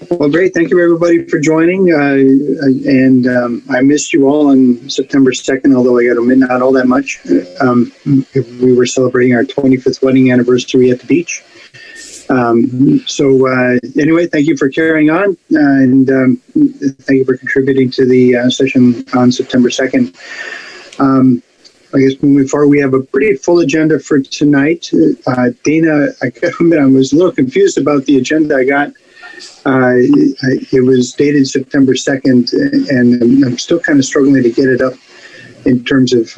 Well, great. Thank you, everybody, for joining. I missed you all on September 2nd, although I got to admit, not all that much. We were celebrating our 25th wedding anniversary at the beach. Anyway, thank you for carrying on, and thank you for contributing to the session on September 2nd. I guess moving forward, we have a pretty full agenda for tonight. Dana, I gotta admit, I was a little confused about the agenda I got. It was dated September 2nd, and I'm still kind of struggling to get it up in terms of,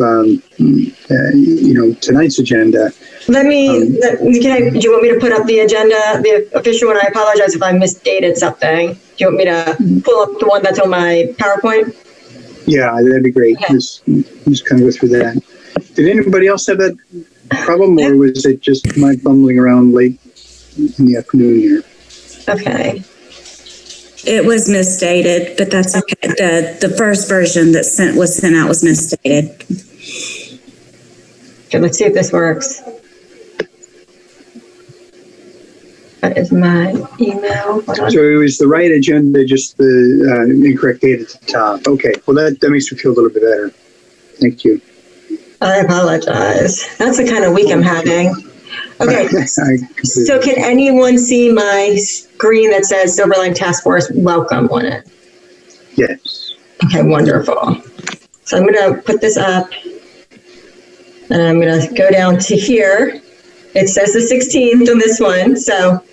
tonight's agenda. Do you want me to put up the agenda, the official one? I apologize if I misdated something. Do you want me to pull up the one that's on my PowerPoint? Yeah, that'd be great. Okay. Just kind of go through that. Did anybody else have that problem, or was it just my bumbling around late in the afternoon here? Okay. It was misstated, but that's okay. The first version that was sent out was misstated. Okay, let's see if this works. That is my email. So it was the right agenda, just the incorrect date at the top. Okay, well that makes me feel a little bit better. Thank you. I apologize. That's the kind of week I'm having. Okay, so can anyone see my screen that says Silverline Task Force Welcome on it? Yes. Okay, wonderful. So I'm going to put this up, and I'm going to go down to here. It says the 16th on this one, so.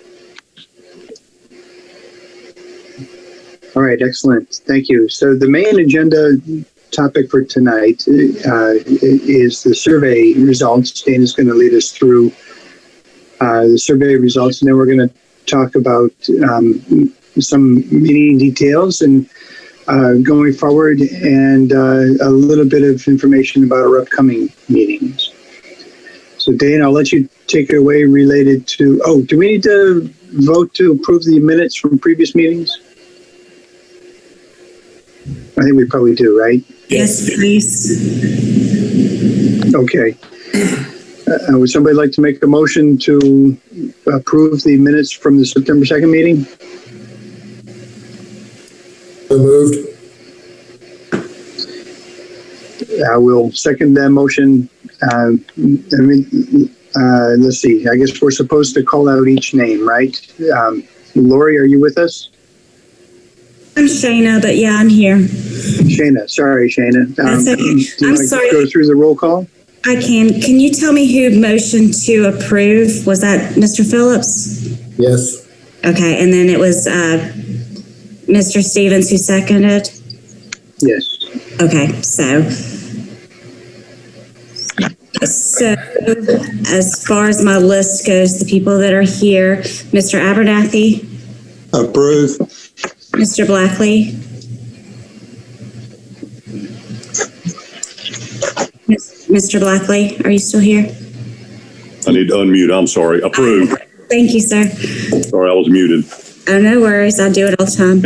All right, excellent. Thank you. So the main agenda topic for tonight is the survey results. Dana's going to lead us through the survey results, and then we're going to talk about some meeting details and going forward, and a little bit of information about our upcoming meetings. So Dana, I'll let you take it away related to, do we need to vote to approve the minutes from previous meetings? I think we probably do, right? Yes, please. Okay. Would somebody like to make a motion to approve the minutes from the September 2nd meeting? So moved. I will second that motion. Let's see. I guess we're supposed to call out each name, right? Lori, are you with us? I'm Shayna, but yeah, I'm here. Shayna. Sorry, Shayna. That's okay. Do you I'm want sorry. to go through the roll call? I can. Can you tell me who motioned to approve? Was that Mr. Phillips? Yes. Okay, and then it was Mr. Stevens who seconded? Yes. Okay, so as far as my list goes, the people that are here, Mr. Abernathy? Approve. Mr. Blackley? Mr. Blackley, are you still here? I need to unmute. I'm sorry. Approved. Thank you, sir. Sorry, I was muted. Oh, no worries. I do it all the time.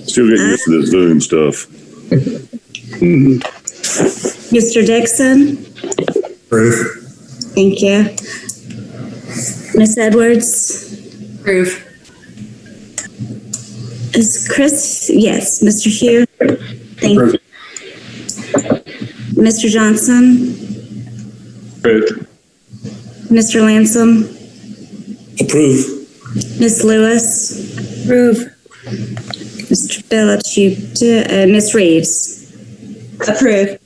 Still getting used to this Zoom stuff. Mr. Dixon? Approve. Thank you. Miss Edwards? Approve. Is Chris? Yes. Mr. Hugh? Thank you. Mr. Johnson? Approved. Mr. Lansom? Approve. Miss Lewis? Approve. Mr. Phillips, Miss Reeves? Approve.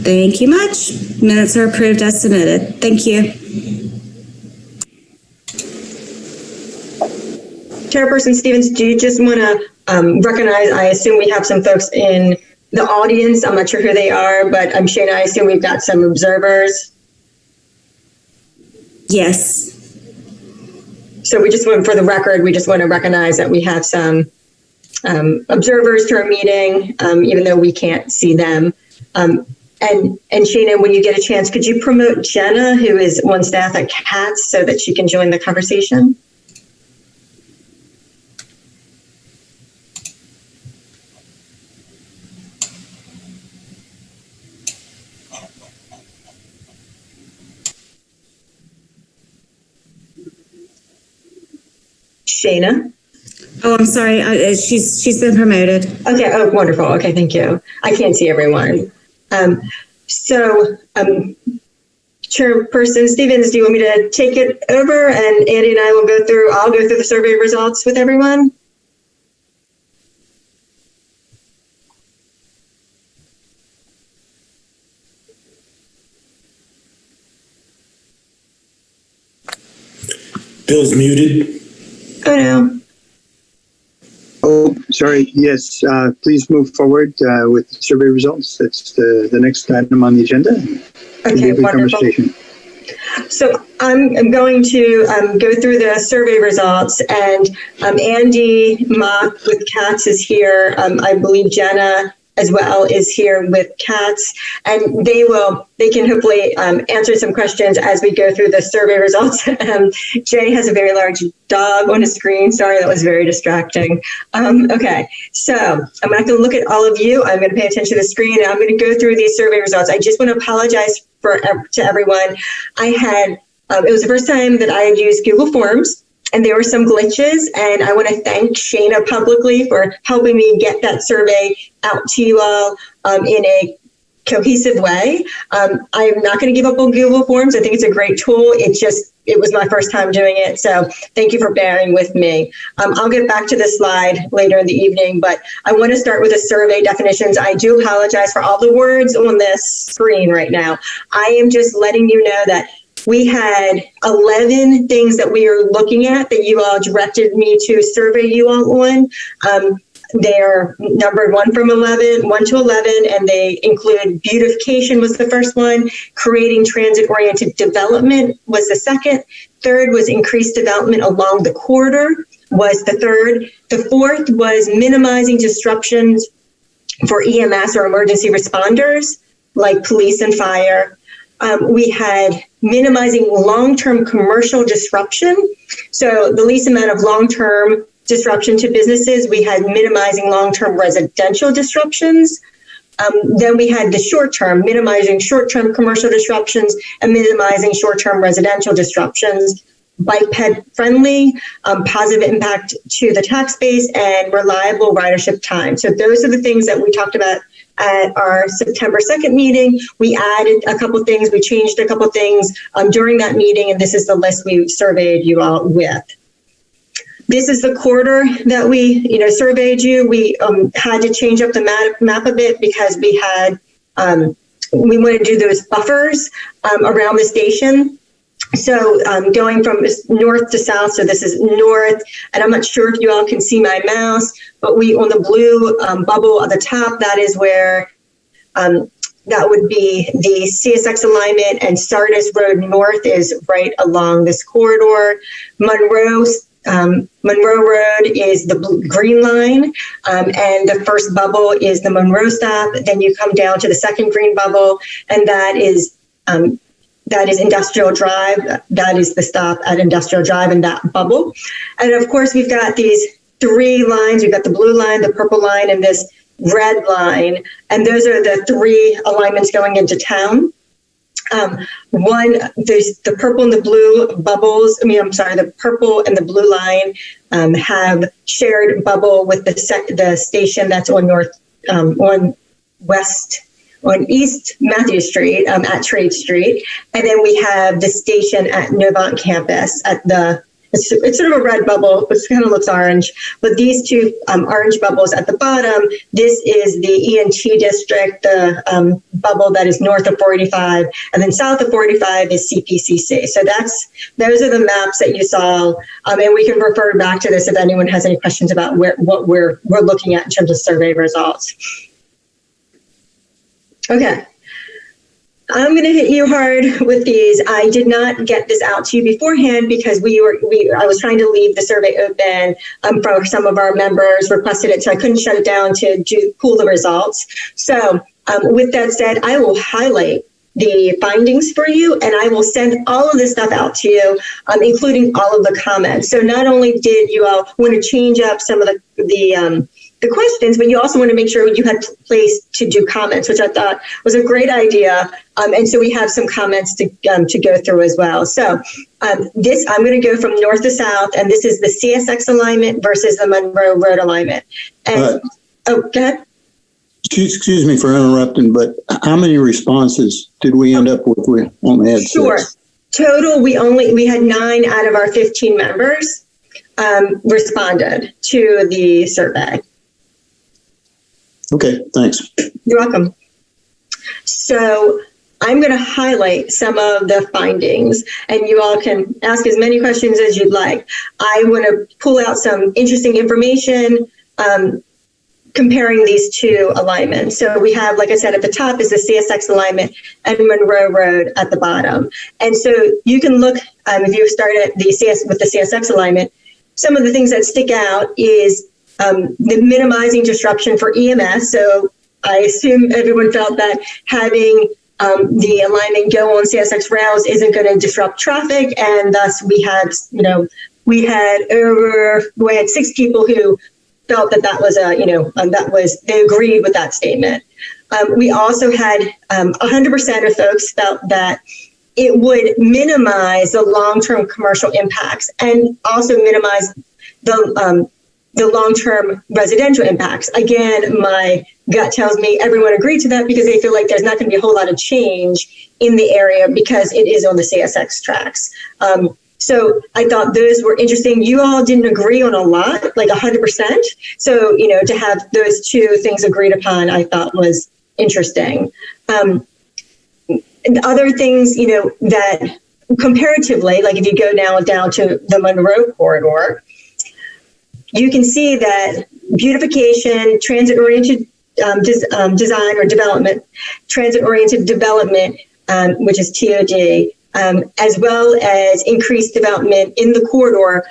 Thank you much. Minutes are approved as submitted. Thank you. Chairperson Stevens, do you just want to recognize, I assume we have some folks in the audience. I'm not sure who they are, but Shayna, I assume we've got some observers. Yes. So we just want, for the record, we just want to recognize that we have some observers to our meeting, even though we can't see them. And Shayna, when you get a chance, could you promote Jenna, who is on staff at CATS, so that she can join the conversation? Shayna? Oh, I'm sorry. She's been promoted. Okay. Oh, wonderful. Okay. Thank you. I can't see everyone. Chairperson Stevens, do you want me to take it over and Andy and I'll go through the survey results with everyone? Bill's muted. Oh, no. Oh, sorry. Yes, please move forward with the survey results. That's the next item on the agenda. Okay, wonderful. So I'm going to go through the survey results, and Andy Mock with CATS is here. I believe Jenna as well is here with CATS, and they can hopefully answer some questions as we go through the survey results. Jay has a very large dog on his screen. Sorry, that was very distracting. Okay, so I'm not going to look at all of you. I'm going to pay attention to the screen, and I'm going to go through these survey results. I just want to apologize to everyone. I had it was the first time that I had used Google Forms, and there were some glitches, and I want to thank Shana publicly for helping me get that survey out to you all in a cohesive way. I'm not going to give up on Google Forms. I think it's a great tool. It was my first time doing it, so thank you for bearing with me. I'll get back to this slide later in the evening, but I want to start with the survey definitions. I do apologize for all the words on this screen right now. I am just letting you know that we had 11 things that we are looking at that you all directed me to survey you all on. They're numbered 1 to 11, and they include beautification was the first one, creating transit-oriented development was the second, third was increased development along the corridor was the third, the fourth was minimizing disruptions for EMS or emergency responders like police and fire. We had minimizing long-term commercial disruption. So the least amount of long-term disruption to businesses. We had minimizing long-term residential disruptions. Then we had the short-term, minimizing short-term commercial disruptions and minimizing short-term residential disruptions. Biped-friendly, positive impact to the tax base, and reliable ridership time. So those are the things that we talked about at our September 2nd meeting. We added a couple things, we changed a couple things during that meeting, and this is the list we surveyed you all with. This is the corridor that we, surveyed you. We had to change up the map a bit because we had, we want to do those buffers around the station. So going from north to south, so this is north, and I'm not sure if you all can see my mouse, but we on the blue bubble at the top, that is where that would be the CSX alignment, and Sardis Road North is right along this corridor. Monroe Road is the green line, and the first bubble is the Monroe stop. Then you come down to the second green bubble, and that is Industrial Drive. That is the stop at Industrial Drive in that bubble. And of course, we've got these 3 lines. We've got the blue line, the purple line, and this red line. And those are the 3 alignments going into town. There's the purple and the blue bubbles. The purple and the blue line have shared bubble with the station that's on East Matthew Street at Trade Street. And then we have the station at Novant Campus it's sort of a red bubble, which kind of looks orange. But these 2 orange bubbles at the bottom, this is the ENT district, the bubble that is north of 485, and then south of 485 is CPCC. So those are the maps that you saw, and we can refer back to this if anyone has any questions about what we're looking at in terms of survey results. Okay. I'm going to hit you hard with these. I did not get this out to you beforehand because I was trying to leave the survey open for some of our members requested it, so I couldn't shut it down to pull the results. So with that said, I will highlight the findings for you, and I will send all of this stuff out to you, including all of the comments. So not only did you all want to change up some of the the questions, but you also want to make sure you had place to do comments, which I thought was a great idea. And so we have some comments to go through as well. So I'm going to go from north to south, and this is the CSX alignment versus the Monroe Road alignment. And go ahead. Excuse me for interrupting, but how many responses did we end up with? We only had 6. Sure. Total, we had 9 out of our 15 members responded to the survey. Okay, thanks. You're welcome. So I'm going to highlight some of the findings, and you all can ask as many questions as you'd like. I want to pull out some interesting information comparing these two alignments. So we have, like I said, at the top is the CSX alignment and Monroe Road at the bottom. And so you can look, if you start at with the CSX alignment, some of the things that stick out is the minimizing disruption for EMS. So I assume everyone felt that having the alignment go on CSX rails isn't going to disrupt traffic, and thus we had 6 people who felt that was they agreed with that statement. We also had 100% of folks felt that it would minimize the long-term commercial impacts and also minimize the long-term residential impacts. Again, my gut tells me everyone agreed to that because they feel like there's not going to be a whole lot of change in the area because it is on the CSX tracks. So I thought those were interesting. You all didn't agree on a lot, like 100%. So, to have those two things agreed upon, I thought was interesting. And other things, that comparatively, like if you go now down to the Monroe corridor, you can see that beautification, transit-oriented design or development, transit-oriented development, which is TOD, as well as increased development in the corridor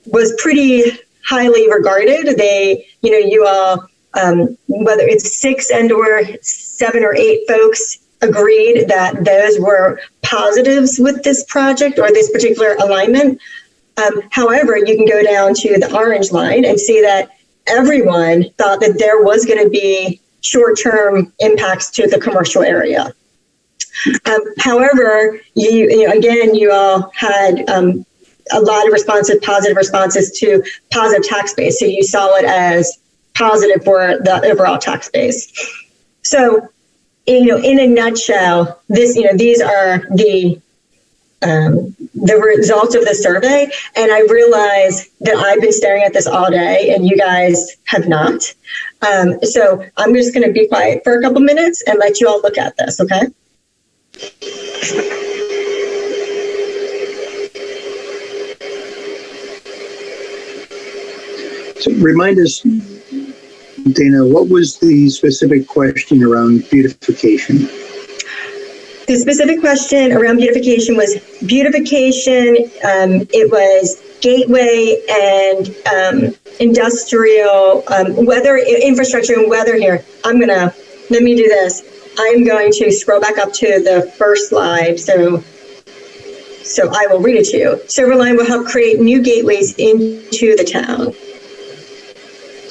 was pretty highly regarded. They, you all, whether it's 6 and or 7 or 8 folks agreed that those were positives with this project or this particular alignment. However, you can go down to the orange line and see that everyone thought that there was going to be short-term impacts to the commercial area. However, you all had a lot of positive responses to positive tax base. So you saw it as positive for the overall tax base. So, in a nutshell, these are the results of the survey. And I realize that I've been staring at this all day and you guys have not. So I'm just going to be quiet for a couple minutes and let you all look at this, okay? So remind us, Dana, what was the specific question around beautification? The specific question around beautification was beautification. It was gateway and industrial weather, infrastructure and weather here. Let me do this. I'm going to scroll back up to the first slide. So I will read it to you. Silverline will help create new gateways into the town.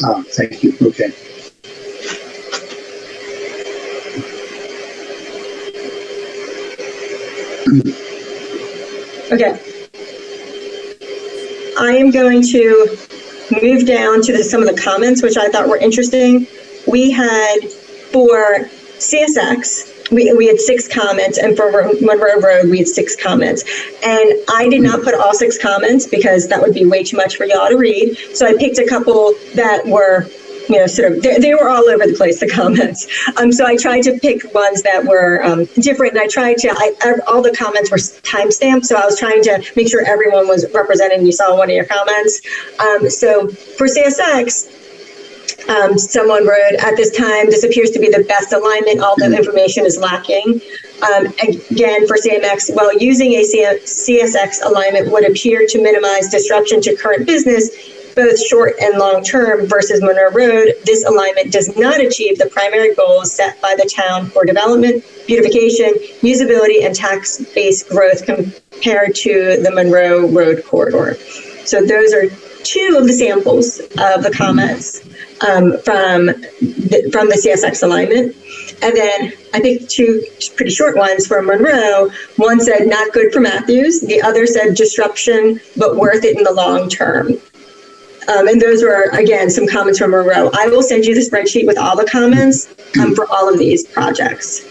Oh, thank you. Okay. Okay. I am going to move down to some of the comments, which I thought were interesting. We had for CSX, we had 6 comments, and for Monroe Road, we had 6 comments. And I did not put all 6 comments because that would be way too much for y'all to read. So I picked a couple that were, they were all over the place, the comments. So I tried to pick ones that were different, and all the comments were timestamped, so I was trying to make sure everyone was represented and you saw one of your comments. So for CSX, someone wrote, at this time, this appears to be the best alignment, although information is lacking. Again, for CMX, while using a CSX alignment would appear to minimize disruption to current business, both short and long term versus Monroe Road, this alignment does not achieve the primary goals set by the town for development, beautification, usability, and tax-based growth compared to the Monroe Road corridor. So those are two of the samples of the comments from the CSX alignment. And then I think two pretty short ones from Monroe. One said not good for Matthews. The other said disruption, but worth it in the long term. And those were, again, some comments from Monroe. I will send you the spreadsheet with all the comments for all of these projects.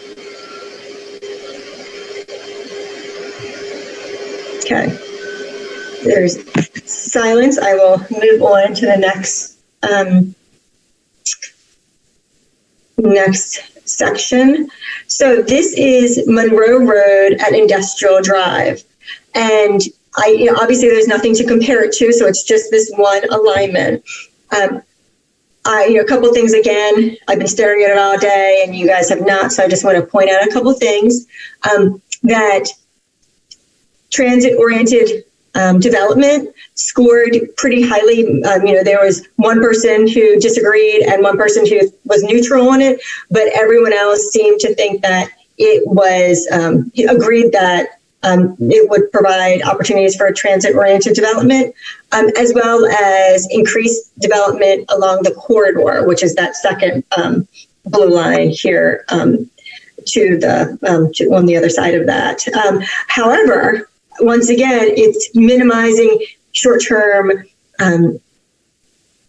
Okay. There's silence. I will move on to the next section. So this is Monroe Road at Industrial Drive. And obviously there's nothing to compare it to, so it's just this one alignment. A couple things again, I've been staring at it all day and you guys have not, so I just want to point out a couple things. That transit-oriented development scored pretty highly. There was one person who disagreed and one person who was neutral on it, but everyone else seemed to think that it was agreed that it would provide opportunities for transit-oriented development, as well as increased development along the corridor, which is that second blue line here on the other side of that. However, once again, it's minimizing short-term to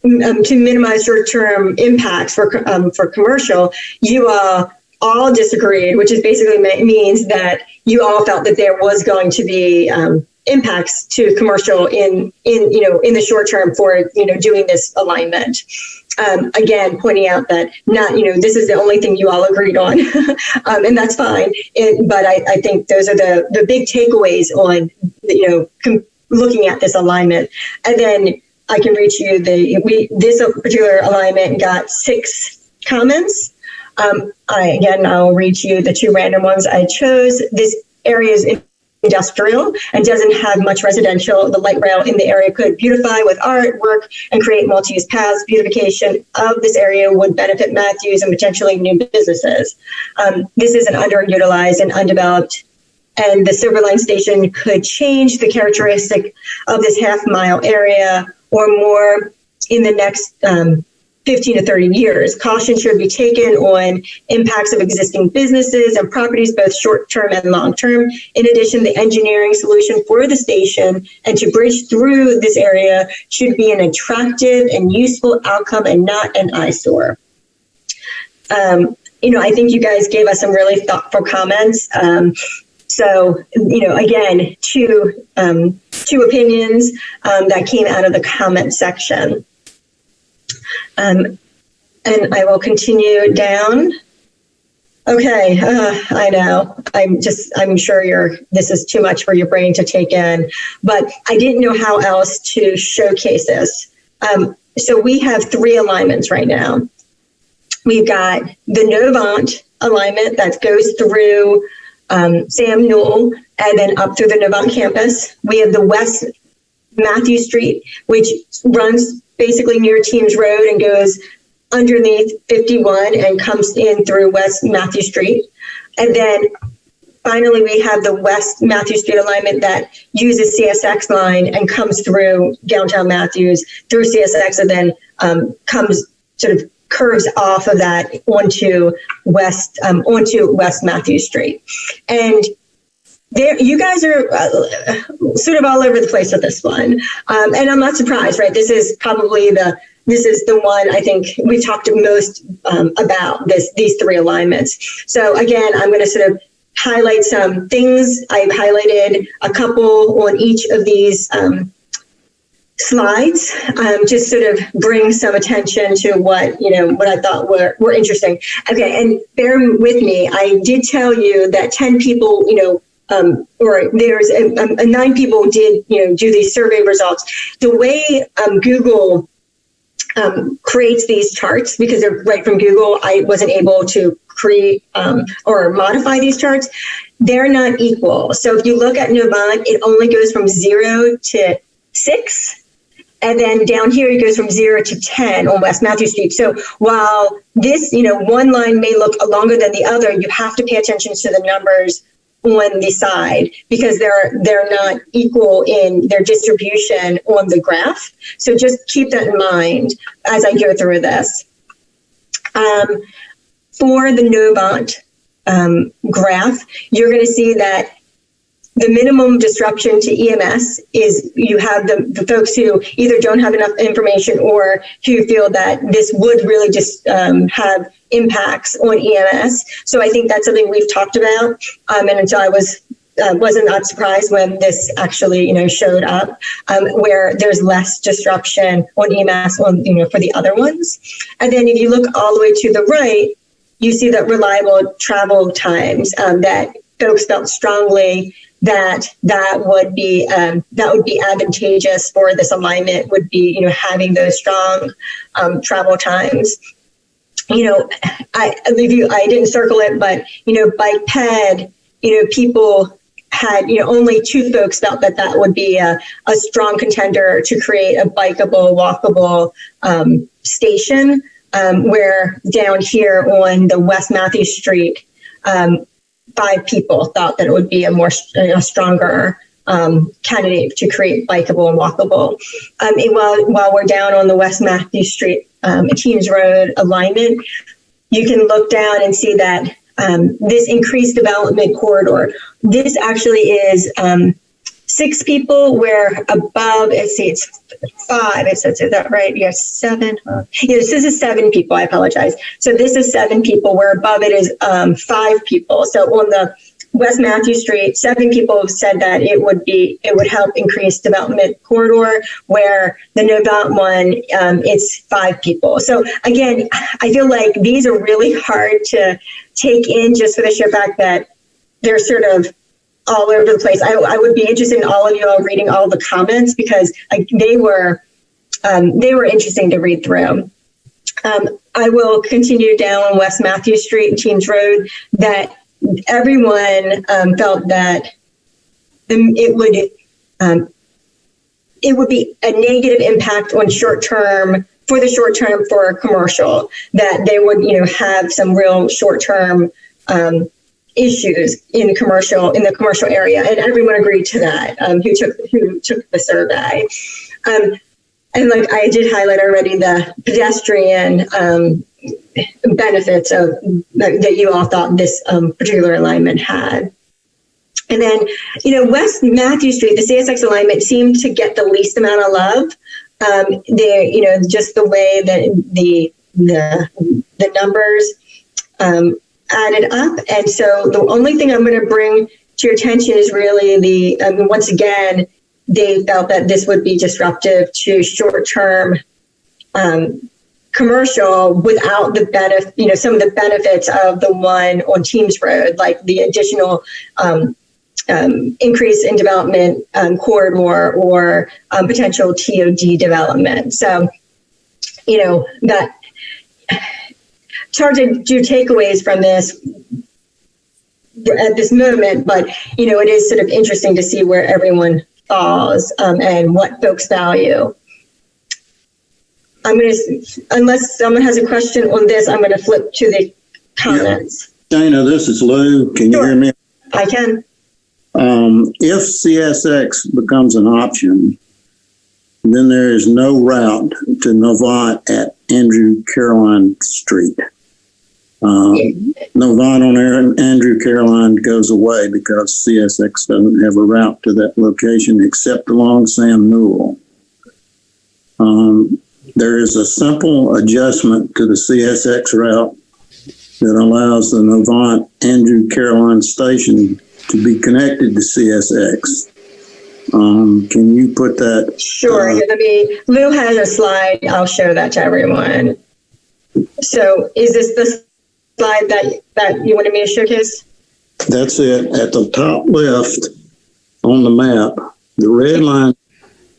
minimize short-term impacts for commercial. You all disagreed, which is basically means that you all felt that there was going to be impacts to commercial in the short term for doing this alignment. Again, pointing out that this is the only thing you all agreed on, and that's fine. But I think those are the big takeaways on looking at this alignment. And then I can reach you this particular alignment got 6 comments. I'll read you the 2 random ones I chose. This area is industrial and doesn't have much residential. The light rail in the area could beautify with art, work, and create multi-use paths. Beautification of this area would benefit Matthews and potentially new businesses. This is an underutilized and undeveloped, and the Silver Line station could change the characteristic of this half-mile area or more in the next 15 to 30 years. Caution should be taken on impacts of existing businesses and properties, both short-term and long-term. In addition, the engineering solution for the station and to bridge through this area should be an attractive and useful outcome and not an eyesore. I think you guys gave us some really thoughtful comments. So, again, two opinions that came out of the comment section. And I will continue down. Okay, I know. I'm sure this is too much for your brain to take in, but I didn't know how else to showcase this. So we have 3 alignments right now. We've got the Novant alignment that goes through Sam Newell and then up through the Novant campus. We have the West Matthew Street, which runs basically near Teams Road and goes underneath 51 and comes in through West Matthew Street. And then finally, we have the West Matthew Street alignment that uses CSX line and comes through downtown Matthews, through CSX, and then comes sort of curves off of that onto West Matthew Street. And there, you guys are sort of all over the place with this one, and I'm not surprised, right? This is probably the one I think we talked most about these 3 alignments. So again, I'm going to sort of highlight some things. I've highlighted a couple on each of these slides, just sort of bring some attention to what I thought were interesting. Okay, and bear with me. I did tell you that 10 people, or there's 9 people did, do these survey results. The way Google creates these charts, because they're right from Google, I wasn't able to create or modify these charts. They're not equal. So if you look at Novant, it only goes from 0 to 6. And then down here, it goes from 0 to 10 on West Matthew Street. So while this, one line may look longer than the other, you have to pay attention to the numbers on the side because they're not equal in their distribution on the graph. So just keep that in mind as I go through this. For the Novant graph, you're going to see that the minimum disruption to EMS is you have the folks who either don't have enough information or who feel that this would really just have impacts on EMS. So I think that's something we've talked about. And until I wasn't not surprised when this actually, showed up, where there's less disruption on EMS for the other ones. And then if you look all the way to the right, you see that reliable travel times that folks felt strongly that would be advantageous for this alignment would be, having those strong travel times. I didn't circle it, but, bike ped, people had, only 2 folks felt that would be a strong contender to create a bikeable, walkable station, where down here on the West Matthew Street, 5 people thought that it would be a stronger candidate to create bikeable and walkable. And while we're down on the West Matthew Street Teams Road alignment, you can look down and see that this increased development corridor, this actually is 6 people, where above, it's 5, it says, is that right? Yes, 7. Yes, this is 7 people, I apologize. So this is 7 people, where above it is 5 people. So on the West Matthew Street, 7 people have said that it would help increase development corridor, where the Novant one, it's 5 people. So again, I feel like these are really hard to take in just for the sheer fact that they're sort of all over the place. I would be interested in all of you all reading all the comments because they were interesting to read through. I will continue down West Matthew Street and Teams Road that everyone felt that it would be a negative impact on short term for commercial, that they would have some real short term issues in the commercial area, and everyone agreed to that who took the survey. And like I did highlight already, the pedestrian benefits of that you all thought this particular alignment had. And then, West Matthew Street, the CSX alignment seemed to get the least amount of love. Just the way that the numbers added up. And so the only thing I'm going to bring to your attention is really once again, they felt that this would be disruptive to short-term commercial without the benefit, some of the benefits of the one on Teams Road, like the additional increase in development corridor or potential TOD development. So, that it's hard to do takeaways from this at this moment, but, it is sort of interesting to see where everyone falls and what folks value. Unless someone has a question on this, I'm going to flip to the comments. Dana, this is Lou. Can you hear me? I can. If CSX becomes an option, then there is no route to Novant at Andrew Caroline Street. Novant on Andrew Caroline goes away because CSX doesn't have a route to that location except along Sam Newell. There is a simple adjustment to the CSX route that allows the Novant Andrew Caroline station to be connected to CSX. Can you put that? Sure. Lou has a slide. I'll show that to everyone. So is this the slide that you wanted me to showcase? That's it. At the top left on the map, the red line.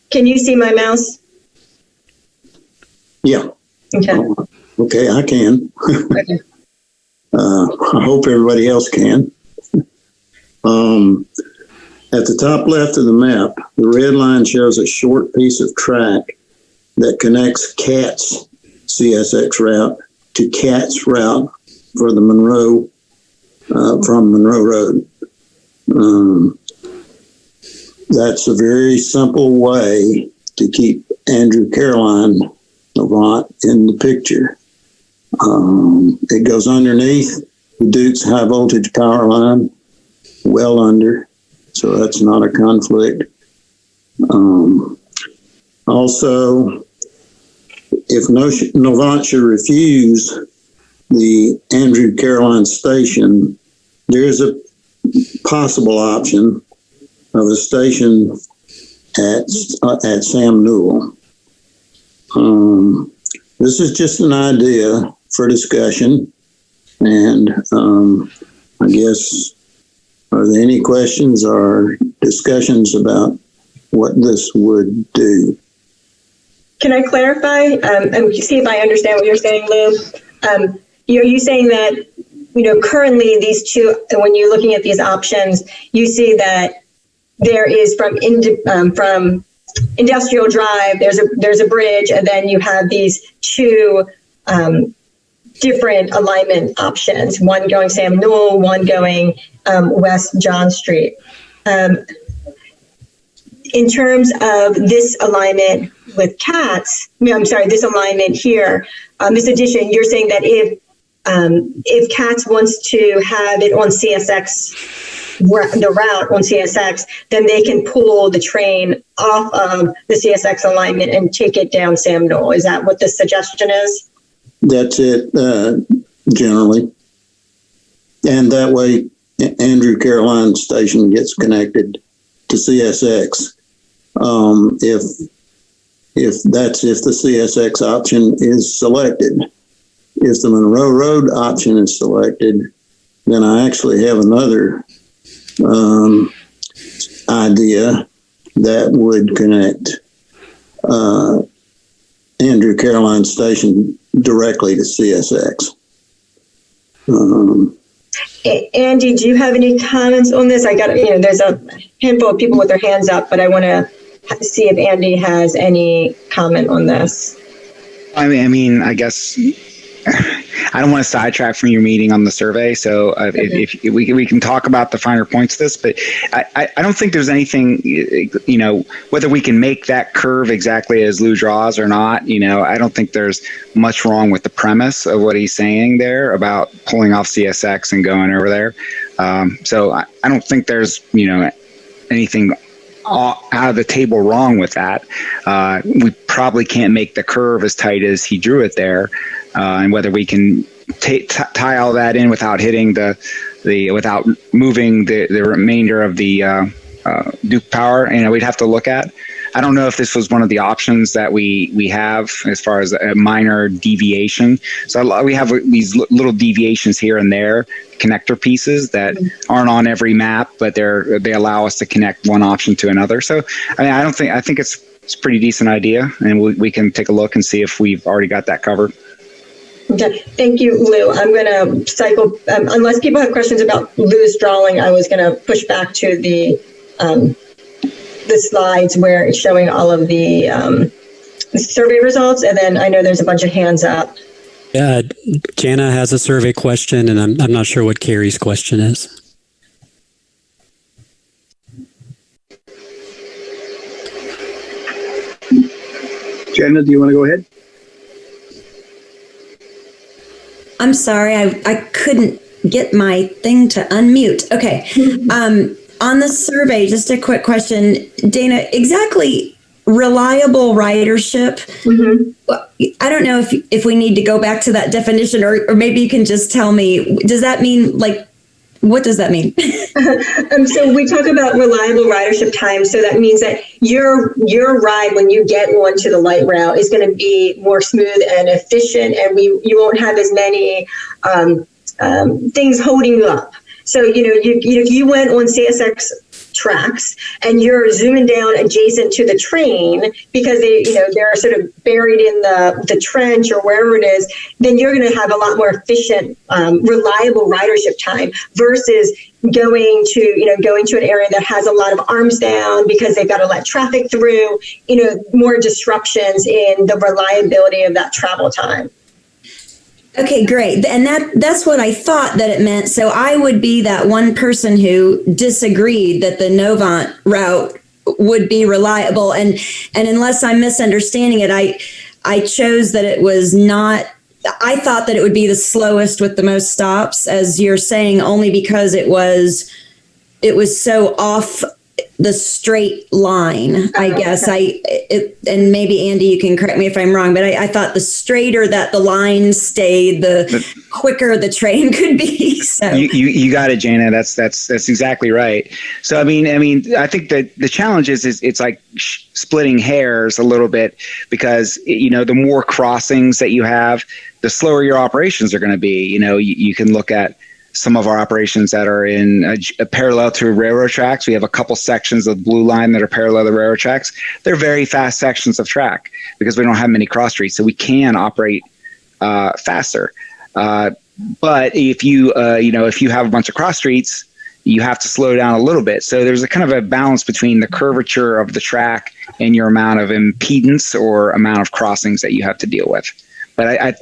Can you see my mouse? Yeah. Okay. Okay, I can. Okay. I hope everybody else can. At the top left of the map, the red line shows a short piece of track that connects CAT's CSX route to CAT's route for the Monroe, from Monroe Road. That's a very simple way to keep Andrew Caroline Novant in the picture. It goes underneath the Duke's high voltage power line, well under, so that's not a conflict. Also, if Novant should refuse the Andrew Caroline station, there's a possible option of a station at Sam Newell. This is just an idea for discussion, and I guess, are there any questions or discussions about what this would do? Can I clarify and see if I understand what you're saying, Lou? Are you saying that, currently these two, when you're looking at these options, you see that there is from Industrial Drive, there's a bridge, and then you have these two different alignment options, one going Sam Newell, one going West John Street. In terms of this alignment with CATS, this alignment here, this addition, you're saying that if CATS wants to have it on CSX, the route on CSX, then they can pull the train off of the CSX alignment and take it down Sam Newell. Is that what the suggestion is? That's it, generally. And that way, Andrew Caroline Station gets connected to CSX. If the CSX option is selected. If the Monroe Road option is selected, then I actually have another idea that would connect Andrew Caroline Station directly to CSX. Andy, do you have any comments on this? There's a handful of people with their hands up, but I want to see if Andy has any comment on this. I mean, I guess I don't want to sidetrack from your meeting on the survey. So if we can talk about the finer points of this, but I don't think there's anything, whether we can make that curve exactly as Lou draws or not, I don't think there's much wrong with the premise of what he's saying there about pulling off CSX and going over there. So I don't think there's, anything out of the table wrong with that. We probably can't make the curve as tight as he drew it there. And whether we can tie all that in without hitting without moving the remainder of the Duke power, we'd have to look at. I don't know if this was one of the options that we have as far as a minor deviation. So we have these little deviations here and there, connector pieces that aren't on every map, but they allow us to connect one option to another. So I think it's a pretty decent idea, and we can take a look and see if we've already got that covered. Okay, thank you, Lou. I'm going to cycle, unless people have questions about Lou's drawing, I was going to push back to the slides where it's showing all of the survey results, and then I know there's a bunch of hands up. Yeah, Jana has a survey question, and I'm not sure what Carrie's question is. Jana, do you want to go ahead? I'm sorry, I couldn't get my thing to unmute. Okay. On the survey, just a quick question. Dana, exactly reliable ridership. Mm-hmm. I don't know if we need to go back to that definition, or maybe you can just tell me, does that mean, what does that mean? So we talk about reliable ridership time. So that means that your ride when you get onto the light rail is going to be more smooth and efficient, and you won't have as many things holding you up. So, if you went on CSX tracks and you're zooming down adjacent to the train because they're sort of buried in the trench or wherever it is, then you're going to have a lot more efficient, reliable ridership time versus going to an area that has a lot of arms down because they've got to let traffic through, more disruptions in the reliability of that travel time. Okay, great. And that's what I thought that it meant. So I would be that one person who disagreed that the Novant route would be reliable. And unless I'm misunderstanding it, I chose that it was not, I thought that it would be the slowest with the most stops, as you're saying, only because it was so off the straight line, I guess. And maybe Andy, you can correct me if I'm wrong, but I thought the straighter that the line stayed, the quicker the train could be. So you got it, Jana. That's exactly right. So I mean, I think that the challenge is it's like splitting hairs a little bit, because the more crossings that you have, the slower your operations are going to be. You can look at some of our operations that are in parallel to railroad tracks. We have a couple sections of the Blue Line that are parallel to railroad tracks. They're very fast sections of track because we don't have many cross streets, so we can operate faster. But if you have a bunch of cross streets, you have to slow down a little bit. So there's a kind of a balance between the curvature of the track and your amount of impedance or amount of crossings that you have to deal with. But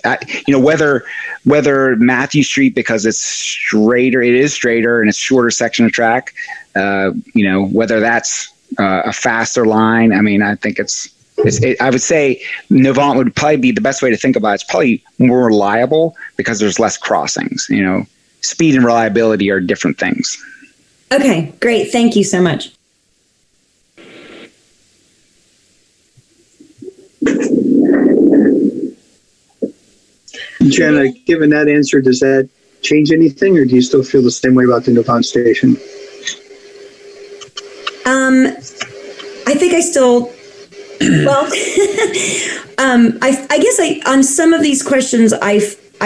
whether Matthew Street, because it is straighter and it's shorter section of track, whether that's a faster line. I mean, I think I would say Novant would probably be the best way to think about it. It's probably more reliable because there's less crossings. Speed and reliability are different things. okay, great. Thank you so much. Jana, given that answer, does that change anything, or do you still feel the same way about the Novant station? I think I still, well, I guess on some of these questions, I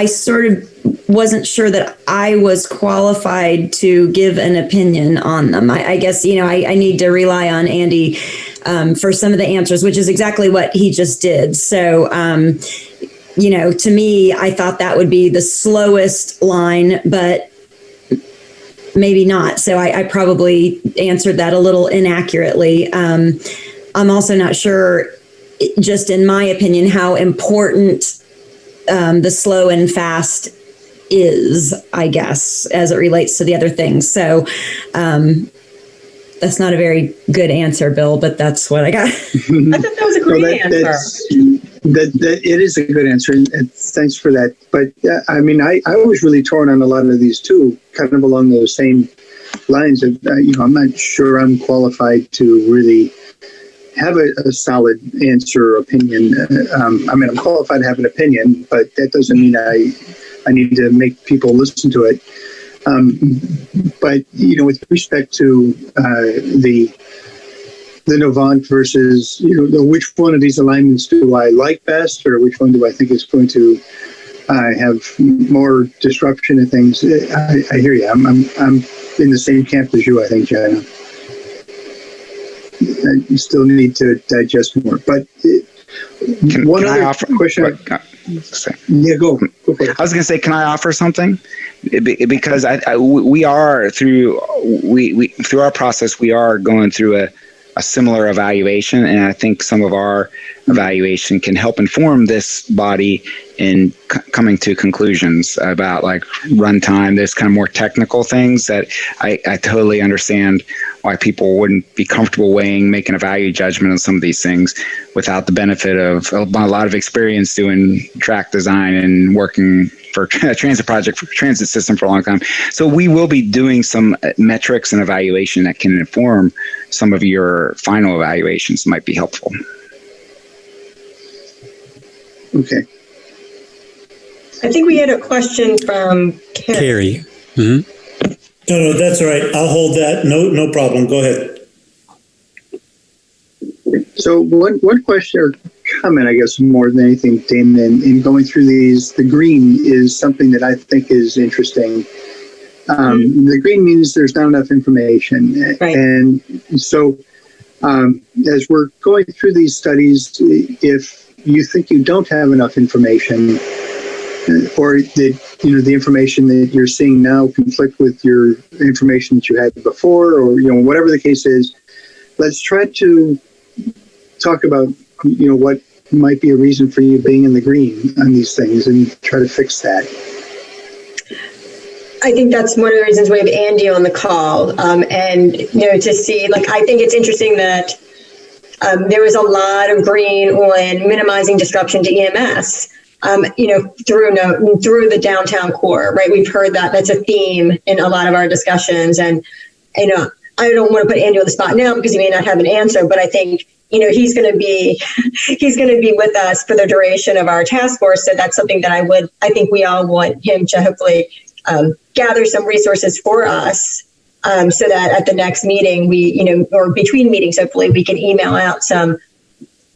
sort of wasn't sure that I was qualified to give an opinion on them. I guess, I need to rely on Andy for some of the answers, which is exactly what he just did. So, to me, I thought that would be the slowest line, but maybe not. So I probably answered that a little inaccurately. I'm also not sure, just in my opinion, how important the slow and fast is, I guess, as it relates to the other things. So that's not a very good answer, Bill, but that's what I got. I thought that was a great answer. That it is a good answer, and thanks for that. But I was really torn on a lot of these too, kind of along those same lines of, I'm not sure I'm qualified to really have a solid answer or opinion. I'm qualified to have an opinion, but that doesn't mean I need to make people listen to it. But with respect to the Novant versus, which one of these alignments do I like best, or which one do I think is going to have more disruption of things? I hear you. I'm in the same camp as you, I think, Jana. You still need to digest more. But one other question. Yeah, go for it. I was going to say, can I offer something? Because we are through our process, we are going through a similar evaluation, and I think some of our evaluation can help inform this body in coming to conclusions about like runtime, those kind of more technical things that I totally understand why people wouldn't be comfortable making a value judgment on some of these things without the benefit of a lot of experience doing track design and working for a transit system for a long time. So we will be doing some metrics and evaluation that can inform some of your final evaluations. Might be helpful. Okay. I think we had a question from Carrie. Mm-hmm. No, that's all right. I'll hold that. No problem. Go ahead. So one question or comment, I guess, more than anything, Dana, in going through these, the green is something that I think is interesting. The green means there's not enough information. Right. And so as we're going through these studies, if you think you don't have enough information, or that the information that you're seeing now conflict with your information that you had before, or whatever the case is, let's try to talk about what might be a reason for you being in the green on these things, and try to fix that. I think that's one of the reasons we have Andy on the call. And, to see, I think it's interesting that there was a lot of green on minimizing disruption to EMS, through the downtown core, right? We've heard that that's a theme in a lot of our discussions. And, I don't want to put Andy on the spot now because he may not have an answer, but I think, he's going to be with us for the duration of our task force. So that's something that I think we all want him to hopefully gather some resources for us, so that at the next meeting or between meetings, hopefully we can email out some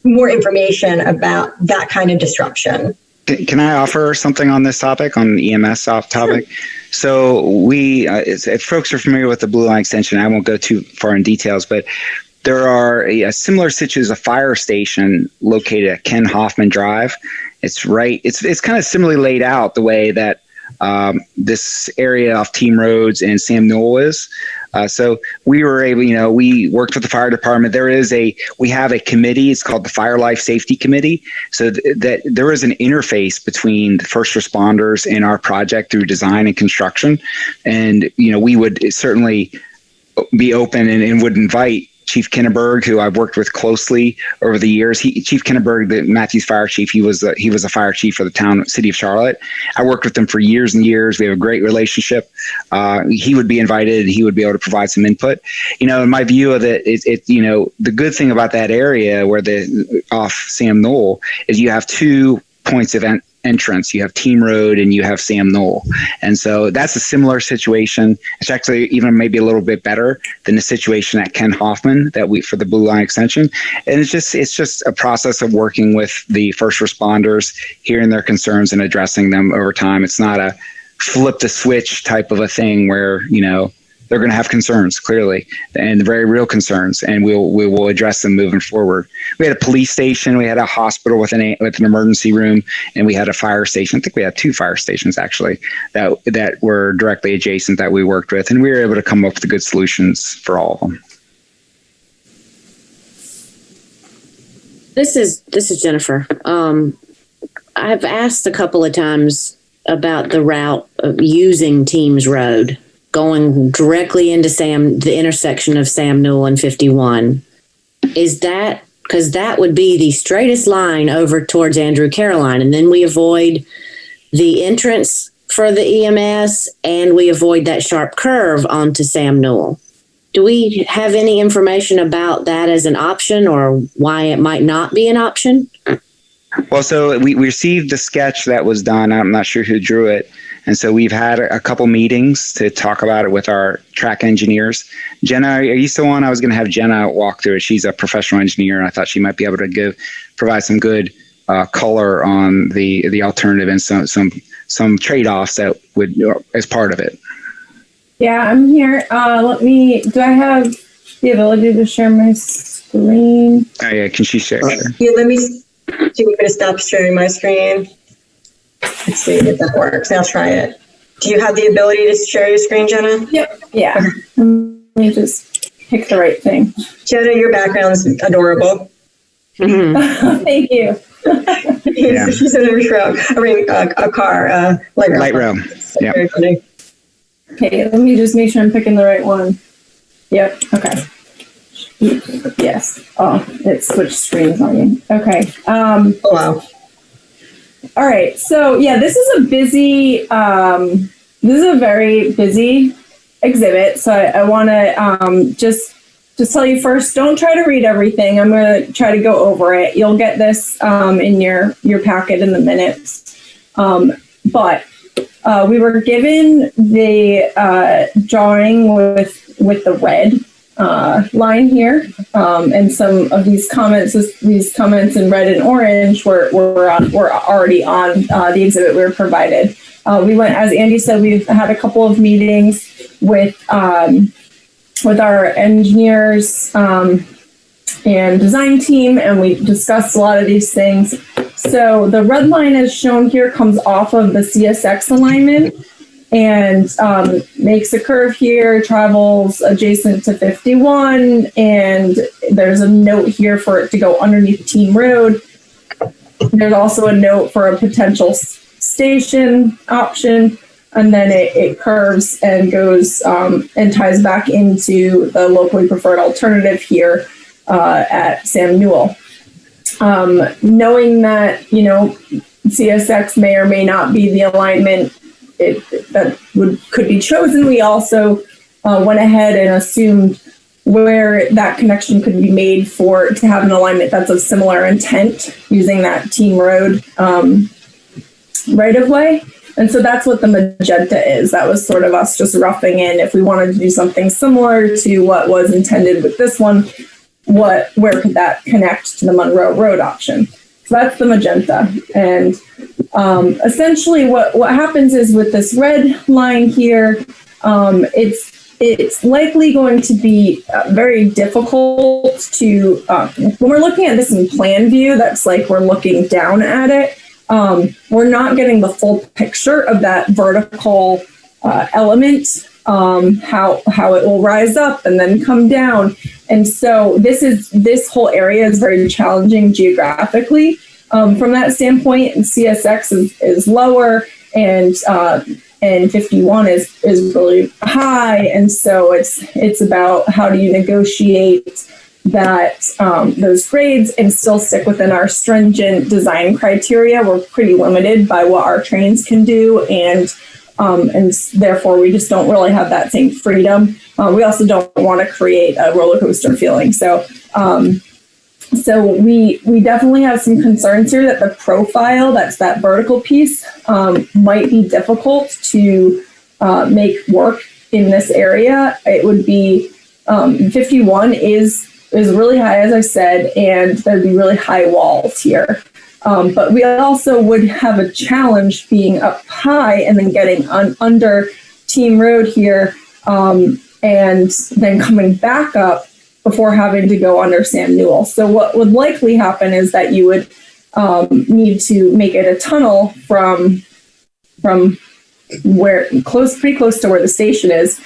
more information about that kind of disruption. Can I offer something on this topic, on the EMS topic? Sure. So if folks are familiar with the Blue Line extension, I won't go too far in details, but there are a similar situation, a fire station located at Ken Hoffman Drive. It's kind of similarly laid out the way that this area off Team Roads and Sam Newell is. So we were able, we worked with the fire department. We have a committee. It's called the Fire Life Safety Committee. So that there is an interface between the first responders and our project through design and construction. And, we would certainly be open and would invite Chief Kinneberg, who I've worked with closely over the years. Chief Kinneberg, the Matthews Fire Chief, he was a fire chief for the city of Charlotte. I worked with him for years and years. We have a great relationship. He would be invited. He would be able to provide some input. In my view of it, the good thing about that area where off Sam Newell is you have 2 points of entrance. You have Team Road and you have Sam Newell. And so that's a similar situation. It's actually even maybe a little bit better than the situation at Ken Hoffman for the Blue Line extension. And it's just a process of working with the first responders, hearing their concerns and addressing them over time. It's not a flip the switch type of a thing where, they're going to have concerns, clearly, and very real concerns, and we will address them moving forward. We had a police station, we had a hospital with an emergency room, and we had a fire station. I think we had 2 fire stations, actually, that were directly adjacent that we worked with, and we were able to come up with good solutions for all of them. This is Jennifer. I've asked a couple of times about the route of using Teams Road, going directly into the intersection of Sam Newell and 51. Is that, because that would be the straightest line over towards Andrew Caroline, and then we avoid the entrance for the EMS and we avoid that sharp curve onto Sam Newell. Do we have any information about that as an option, or why it might not be an option? Well, so we received the sketch that was done. I'm not sure who drew it. And so we've had a couple meetings to talk about it with our track engineers. Jenna, are you still on? I was going to have Jenna walk through it. She's a professional engineer, and I thought she might be able to provide some good color on the alternative and some trade-offs that would as part of it. Yeah, I'm here. Do I have the ability to share my screen? Oh yeah, can she share? Yeah, let me see. I'm going to stop sharing my screen. Let's see if that works. I'll try it. Do you have the ability to share your screen, Jenna? Yep. Yeah. Let me just pick the right thing. Jenna, your background's adorable. Mm-hmm. Thank you. Yeah. She's in a car, light rail. Yeah. Very funny. Okay, let me just make sure I'm picking the right one. Yep. Okay. Yes. Oh, it switched screens on me. Okay. Oh, wow. All right. So yeah, this is a very busy exhibit. So I want to just tell you first, don't try to read everything. I'm going to try to go over it. You'll get this in your packet in the minutes. But we were given the drawing with the red line here, and some of these comments in red and orange were already on the exhibit we were provided. We went, as Andy said, we've had a couple of meetings with our engineers and design team, and we discussed a lot of these things. So the red line as shown here comes off of the CSX alignment and makes a curve here, travels adjacent to 51, and there's a note here for it to go underneath Team Road. There's also a note for a potential station option, and then it curves and goes and ties back into the locally preferred alternative here at Sam Newell. Knowing that, CSX may or may not be the alignment could be chosen, we also went ahead and assumed where that connection could be made to have an alignment that's of similar intent using that team road right of way. And so that's what the magenta is. That was sort of us just roughing in if we wanted to do something similar to what was intended with this one, where could that connect to the Monroe Road option? So that's the magenta. And essentially what happens is with this red line here, it's likely going to be very difficult to, when we're looking at this in plan view, that's like we're looking down at it. We're not getting the full picture of that vertical element, how it will rise up and then come down. And so this whole area is very challenging geographically from that standpoint. And CSX is lower, and 51 is really high. And so it's about how do you negotiate that those grades and still stick within our stringent design criteria. We're pretty limited by what our trains can do, and therefore we just don't really have that same freedom. We also don't want to create a roller coaster feeling. So we definitely have some concerns here that the profile, that's that vertical piece, might be difficult to make work in this area. It would be 51 is really high, as I said, and there'd be really high walls here. But we also would have a challenge being up high and then getting under Team Road here, and then coming back up before having to go under Sam Newell. So what would likely happen is that you would need to make it a tunnel from pretty close to where the station is,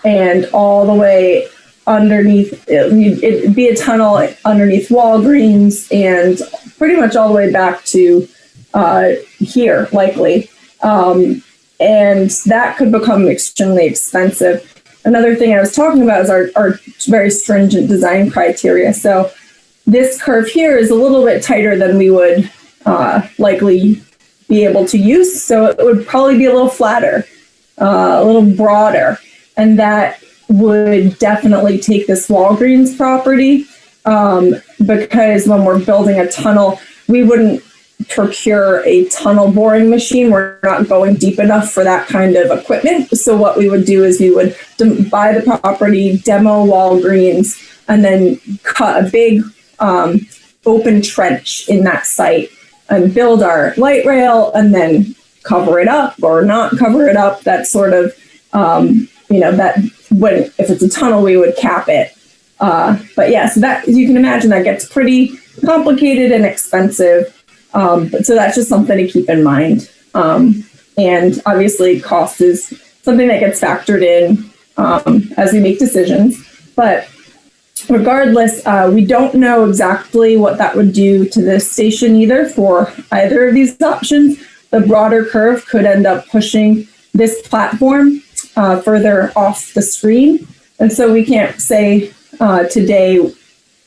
and all the way underneath. It'd be a tunnel underneath Walgreens and pretty much all the way back to here, likely. And that could become extremely expensive. Another thing I was talking about is our very stringent design criteria. So this curve here is a little bit tighter than we would likely be able to use. So it would probably be a little flatter, a little broader. And that would definitely take this Walgreens property, because when we're building a tunnel, we wouldn't procure a tunnel boring machine. We're not going deep enough for that kind of equipment. So what we would do is we would buy the property, demo Walgreens, and then cut a big open trench in that site and build our light rail and then cover it up or not cover it up. That sort of, that if it's a tunnel, we would cap it. But yeah, so that, as you can imagine, that gets pretty complicated and expensive. But so that's just something to keep in mind. And obviously cost is something that gets factored in as we make decisions. But regardless, we don't know exactly what that would do to this station either for either of these options. The broader curve could end up pushing this platform further off the screen. And so we can't say today, with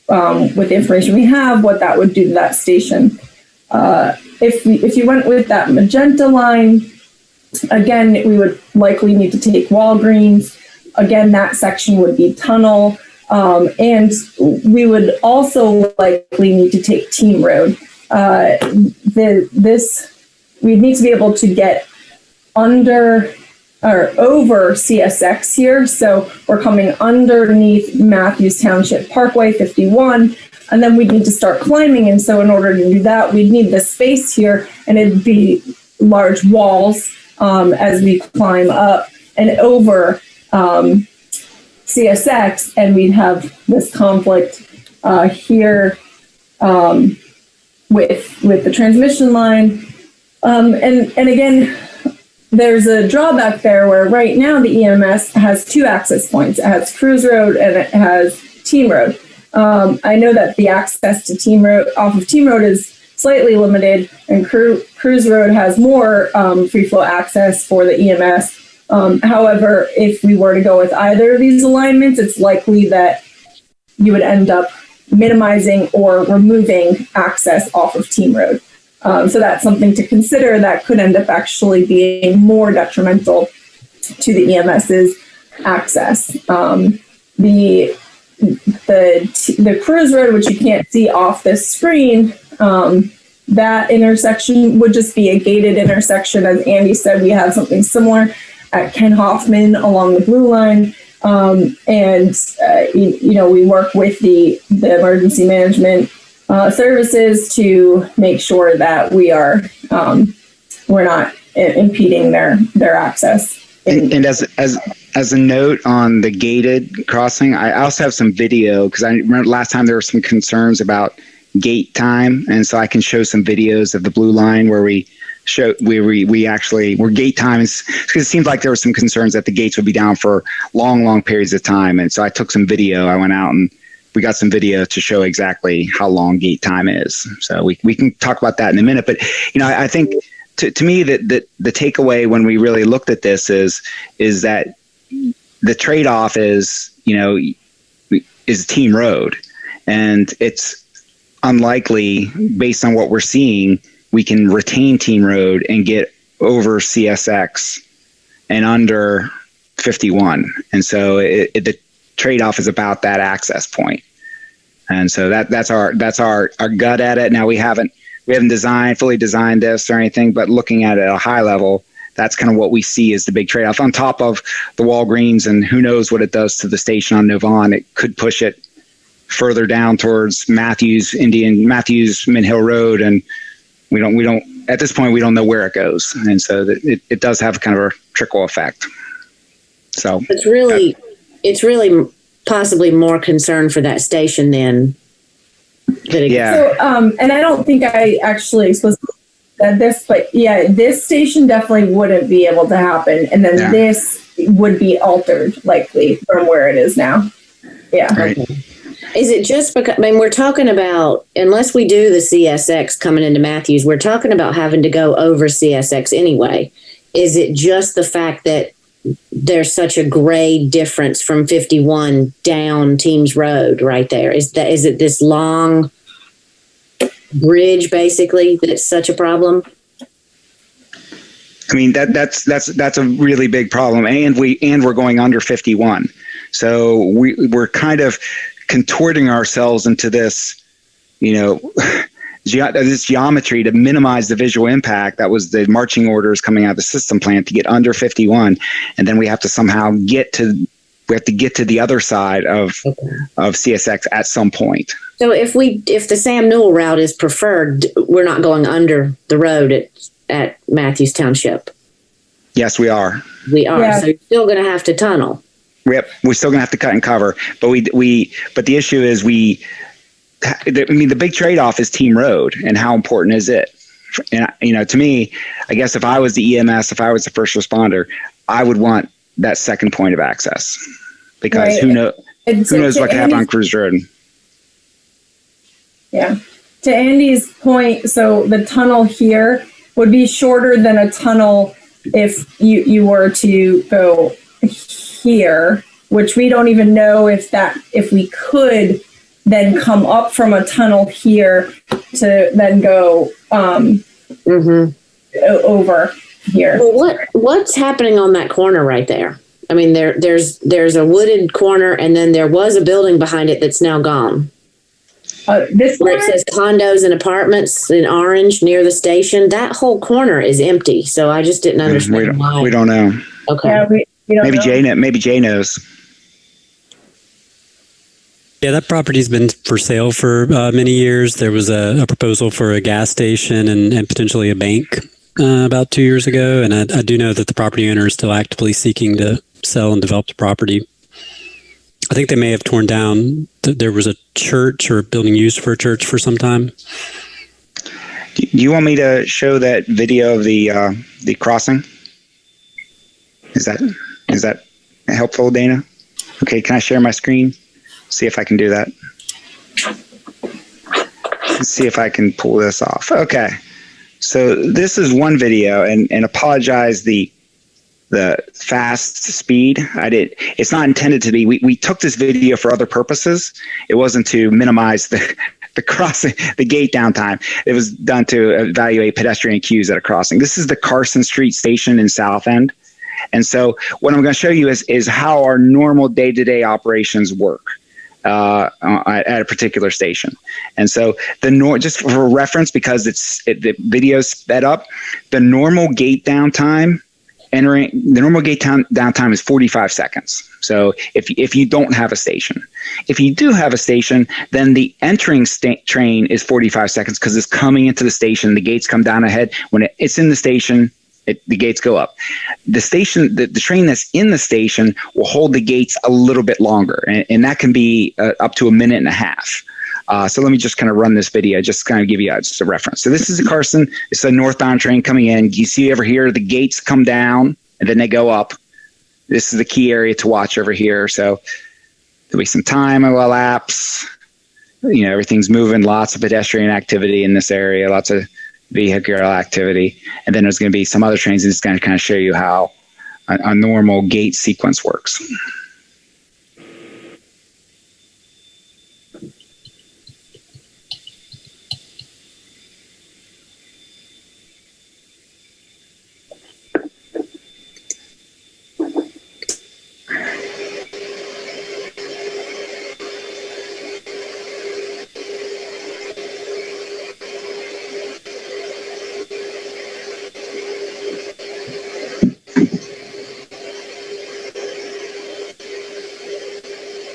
the information we have, what that would do to that station. If you went with that magenta line, again, we would likely need to take Walgreens. Again, that section would be tunnel. And we would also likely need to take Team Road. We'd need to be able to get under or over CSX here. So we're coming underneath Matthews Township Parkway 51, and then we'd need to start climbing. And so in order to do that, we'd need this space here, and it'd be large walls as we climb up and over CSX, and we'd have this conflict here with the transmission line. And again, there's a drawback there where right now the EMS has two access points. It has Cruise Road and it has Team Road. I know that the access to Team Road off of Team Road is slightly limited, and Cruise Road has more free flow access for the EMS. However, if we were to go with either of these alignments, it's likely that you would end up minimizing or removing access off of Team Road. So that's something to consider that could end up actually being more detrimental to the EMS's access. The Cruise Road, which you can't see off this screen, that intersection would just be a gated intersection. As Andy said, we have something similar at Ken Hoffman along the Blue Line. We work with the emergency management services to make sure that we're not impeding their access. And as a note on the gated crossing, I also have some video because I remember last time there were some concerns about gate time, and so I can show some videos of the Blue Line where we gate times, because it seemed like there were some concerns that the gates would be down for long periods of time, and so I took some video. I went out and we got some video to show exactly how long gate time is. So we can talk about that in a minute, but I think to me that the takeaway when we really looked at this is that the trade-off is Team Road, and it's unlikely based on what we're seeing we can retain Team Road and get over CSX and under 51. And so the trade-off is about that access point. And so that's our gut at it. Now we haven't fully designed this or anything, but looking at it at a high level, that's kind of what we see as the big trade-off on top of the Walgreens, and who knows what it does to the station on Novant. It could push it further down towards Matthews, Mint Hill Road, and we don't at this point, we don't know where it goes. And so it does have kind of a trickle effect. So it's really possibly more concern for that station than yeah. So, and I don't think I actually explicitly said this, but yeah, this station definitely wouldn't be able to happen. And then this would be altered likely from where it is now. Yeah. Right. Is it just because, we're talking about, unless we do the CSX coming into Matthews, we're talking about having to go over CSX anyway. Is it just the fact that there's such a grade difference from 51 down Teams Road right there? Is it this long bridge basically that's such a problem? I mean, that's a really big problem, and we're going under 51. So we're kind of contorting ourselves into this, this geometry to minimize the visual impact. That was the marching orders coming out of the system plan to get under 51, and then we have to somehow get to the other side of CSX at some point. So if the Sam Newell route is preferred, we're not going under the road at Matthews Township. Yes, we are. We are. Yeah. So you're still going to have to tunnel. Yep, we're still gonna have to cut and cover, but but the issue is the big trade-off is Team Road, and how important is it? And to me, I guess if I was the EMS, if I was the first responder, I would want that second point of access, because who knows what can happen on Cruise Road. Yeah. To Andy's point, so the tunnel here would be shorter than a tunnel if you were to go here, which we don't even know if we could then come up from a tunnel here to then go over here. Well, what's happening on that corner right there? I mean, there's a wooded corner, and then there was a building behind it that's now gone. This where it says condos and apartments in orange near the station. That whole corner is empty, so I just didn't understand why. We don't know. Okay. Yeah, we don't know. Maybe Jay knows. Yeah, that property's been for sale for many years. There was a proposal for a gas station and potentially a bank about 2 years ago. And I do know that the property owner is still actively seeking to sell and develop the property. I think they may have torn down. There was a church or a building used for a church for some time. Do you want me to show that video of the crossing? Is that helpful, Dana? Okay, can I share my screen? See if I can do that. Let's see if I can pull this off. Okay. So this is one video, and apologize the fast speed. It's not intended to be. We took this video for other purposes. It wasn't to minimize the crossing, the gate downtime. It was done to evaluate pedestrian queues at a crossing. This is the Carson Street station in South End. And so what I'm going to show you is how our normal day-to-day operations work at a particular station. And so just for reference, because the video's sped up, the normal gate downtime is 45 seconds. So if you don't have a station, if you do have a station, then the entering train is 45 seconds because it's coming into the station. The gates come down ahead. When it's in the station, the gates go up. The station, the train that's in the station will hold the gates a little bit longer, and that can be up to a minute and a half. So let me just kind of run this video, just kind of give you just a reference. So this is a Carson. It's a northbound train coming in. You see over here, the gates come down and then they go up. This is the key area to watch over here. So there'll be some time will elapse. Everything's moving, lots of pedestrian activity in this area, lots of vehicular activity. And then there's going to be some other trains that's going to kind of show you how a normal gate sequence works.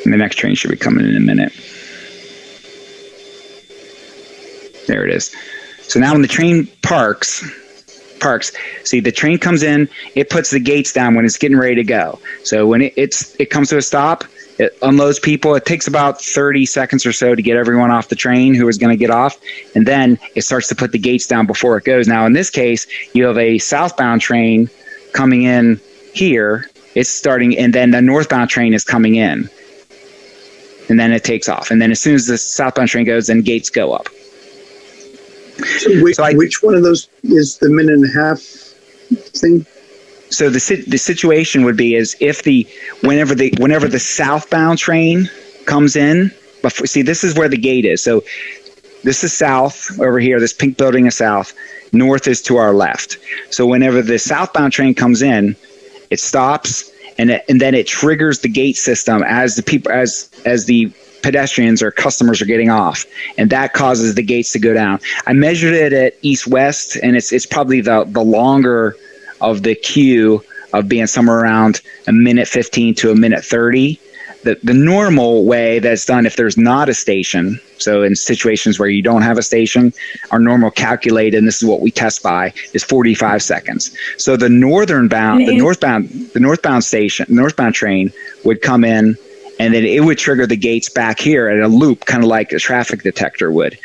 And the next train should be coming in a minute. There it is. So now when the train parks, see the train comes in, it puts the gates down when it's getting ready to go. So when it comes to a stop, it unloads people. It takes about 30 seconds or so to get everyone off the train who is going to get off. And then it starts to put the gates down before it goes. Now in this case, you have a southbound train coming in here. It's starting, and then the northbound train is coming in. And then it takes off. And then as soon as the southbound train goes, then gates go up. So which one of those is the minute and a half thing? So the situation would be is whenever the southbound train comes in, see, this is where the gate is. So this is south over here. This pink building is south. North is to our left. So whenever the southbound train comes in, it stops. And then it triggers the gate system as the pedestrians or customers are getting off, and that causes the gates to go down. I measured it at east-west, and it's probably the longer of the queue of being somewhere around a minute 15 to a minute 30. The normal way that's done if there's not a station, so in situations where you don't have a station, our normal calculated, and this is what we test by, is 45 seconds. So the northbound train would come in, and then it would trigger the gates back here in a loop, kind of like a traffic detector would.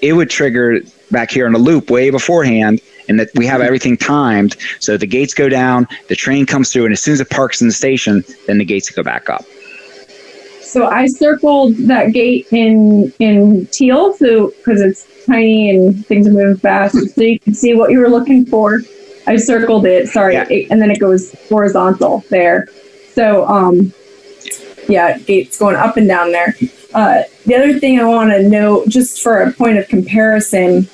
It would trigger back here in a loop way beforehand, and that we have everything timed. So the gates go down, the train comes through, and as soon as it parks in the station, then the gates go back up. So I circled that gate in teal, so because it's tiny and things are moving fast, so you can see what you were looking for. I circled it, sorry, Yeah. and then it goes horizontal there. So gates going up and down there. The other thing I want to know, just for a point of comparison,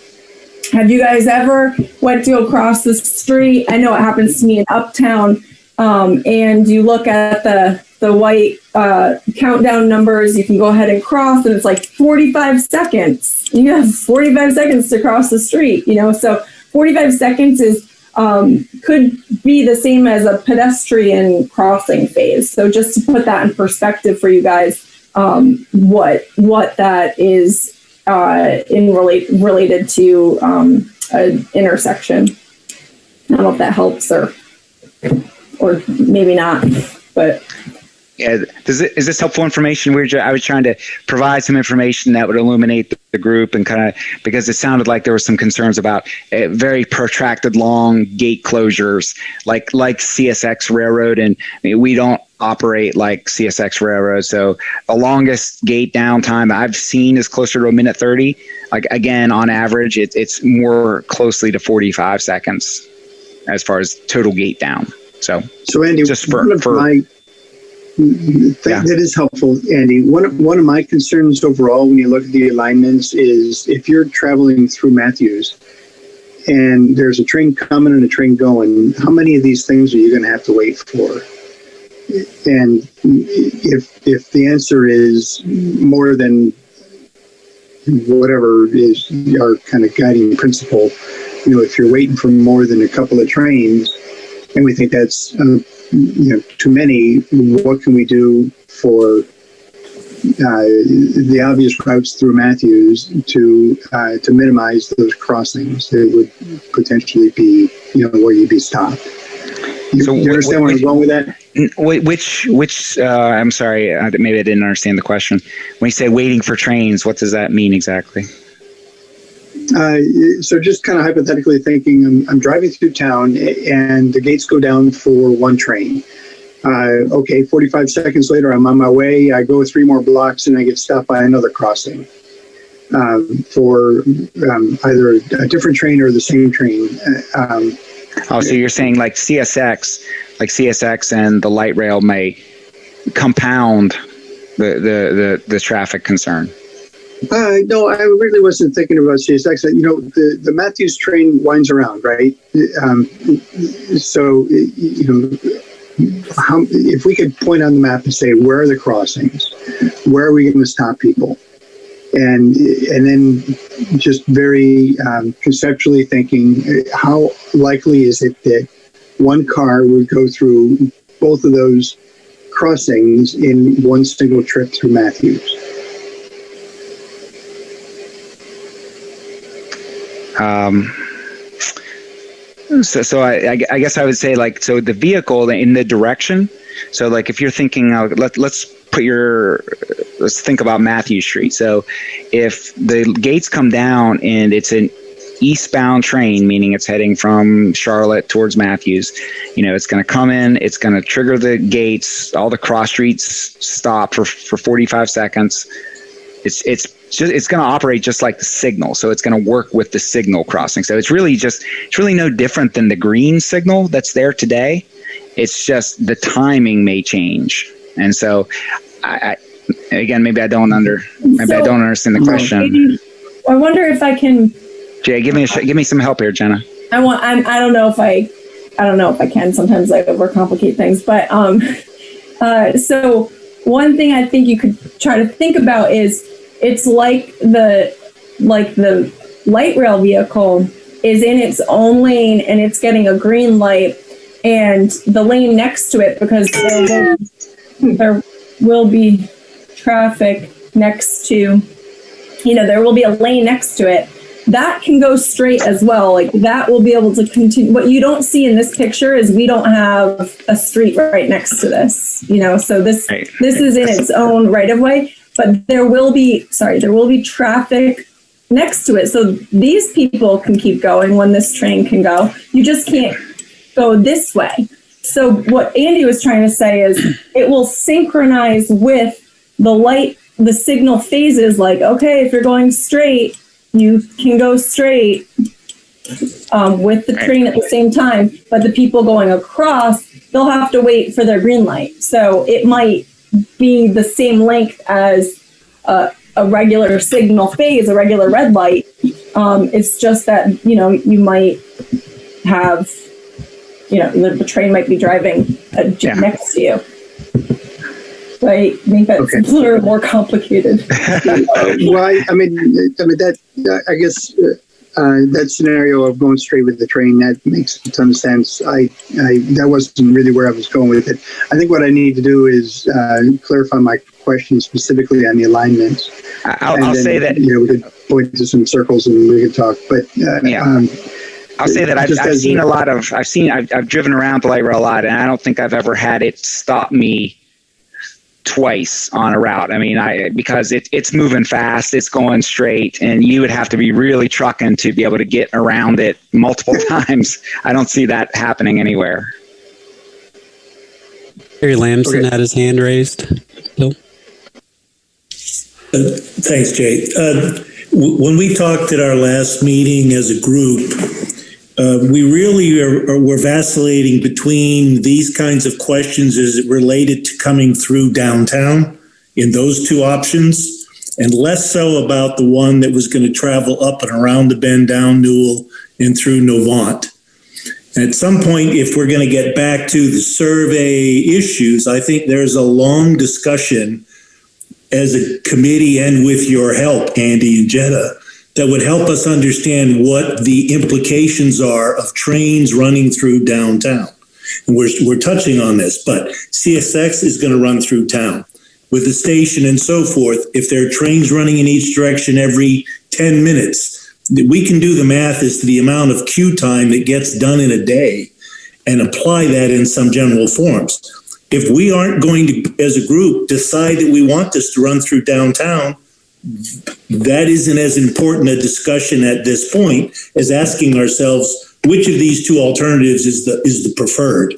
have you guys ever went to go across the street? I know it happens to me in Uptown, and you look at the white countdown numbers, you can go ahead and cross, and it's like 45 seconds. You have 45 seconds to cross the street, so 45 seconds is could be the same as a pedestrian crossing phase. So just to put that in perspective for you guys, what that is related to an intersection. I don't know if that helps or maybe not, but. Yeah, is this helpful information? I was trying to provide some information that would illuminate the group, and kind of because it sounded like there were some concerns about very protracted, long gate closures, like CSX Railroad, and we don't operate like CSX railroad. So the longest gate downtime I've seen is closer to a minute 30. Like again, on average, it's more closely to 45 seconds as far as total gate down. So Andy, just that is helpful, Andy. One of my concerns overall when you look at the alignments is if you're traveling through Matthews and there's a train coming and a train going, how many of these things are you going to have to wait for? And if the answer is more than whatever is our kind of guiding principle, if you're waiting for more than a couple of trains, and we think that's too many, what can we do for the obvious routes through Matthews to minimize those crossings that would potentially be where you'd be stopped? You understand where I'm going with that? Which I'm sorry, maybe I didn't understand the question. When you say waiting for trains, what does that mean exactly? So just kind of hypothetically thinking, I'm driving through town and the gates go down for one train. 45 seconds later, I'm on my way. I go 3 more blocks and I get stopped by another crossing for either a different train or the same train. So you're saying like CSX and the light rail may compound the traffic concern. No, I really wasn't thinking about CSX. The Matthews train winds around, right? So if we could point on the map and say, where are the crossings? Where are we going to stop people? And then just very conceptually thinking, how likely is it that one car would go through both of those crossings in one single trip through Matthews? So I guess I would say so the vehicle in the direction. So like if you're thinking, let's think about Matthew Street. So if the gates come down and it's an eastbound train, meaning it's heading from Charlotte towards Matthews, it's going to come in, it's going to trigger the gates, all the cross streets stop for 45 seconds. It's going to operate just like the signal. So it's going to work with the signal crossing. So it's really no different than the green signal that's there today. It's just the timing may change. And so maybe I don't understand the question. I wonder if I can. Jay, give me some help here, Jenna. I don't know if I can. Sometimes I overcomplicate things, but so one thing I think you could try to think about is it's like the light rail vehicle is in its own lane and it's getting a green light, and the lane next to it, because there will be traffic next to, there will be a lane next to it. That can go straight as well. Like that will be able to continue. What you don't see in this picture is we don't have a street right next to this, so this is in its own right of way, but there will be traffic next to it. So these people can keep going when this train can go. You just can't go this way. So what Andy was trying to say is it will synchronize with the signal phases. Like, okay, if you're going straight, you can go straight with the train at the same time, but the people going across, they'll have to wait for their green light. So it might be the same length as a regular signal phase, a regular red light. It's just that, you might have, the train might be driving next to you. So I think that's a little more complicated. Well, I guess that scenario of going straight with the train, that makes a ton of sense. That wasn't really where I was going with it. I think what I need to do is clarify my question specifically on the alignments. I'll say that we could point to some circles and we could talk. But I'll say that I've driven around the light rail a lot, and I don't think I've ever had it stop me twice on a route. Because it's moving fast, it's going straight, and you would have to be really trucking to be able to get around it multiple times. I don't see that happening anywhere. Harry Lamson Okay. had his hand raised. Bill? Thanks, Jay. When we talked at our last meeting as a group, we really were vacillating between these kinds of questions as it related to coming through downtown in those two options, and less so about the one that was going to travel up and around the bend, down Newell, and through Novant. And at some point, if we're going to get back to the survey issues, I think there's a long discussion as a committee and with your help, Andy and Jetta, that would help us understand what the implications are of trains running through downtown. And we're touching on this, but CSX is going to run through town with the station and so forth. If there are trains running in each direction every 10 minutes, we can do the math as to the amount of queue time that gets done in a day and apply that in some general forms. If we aren't going to, as a group, decide that we want this to run through downtown, that isn't as important a discussion at this point as asking ourselves which of these two alternatives is the preferred.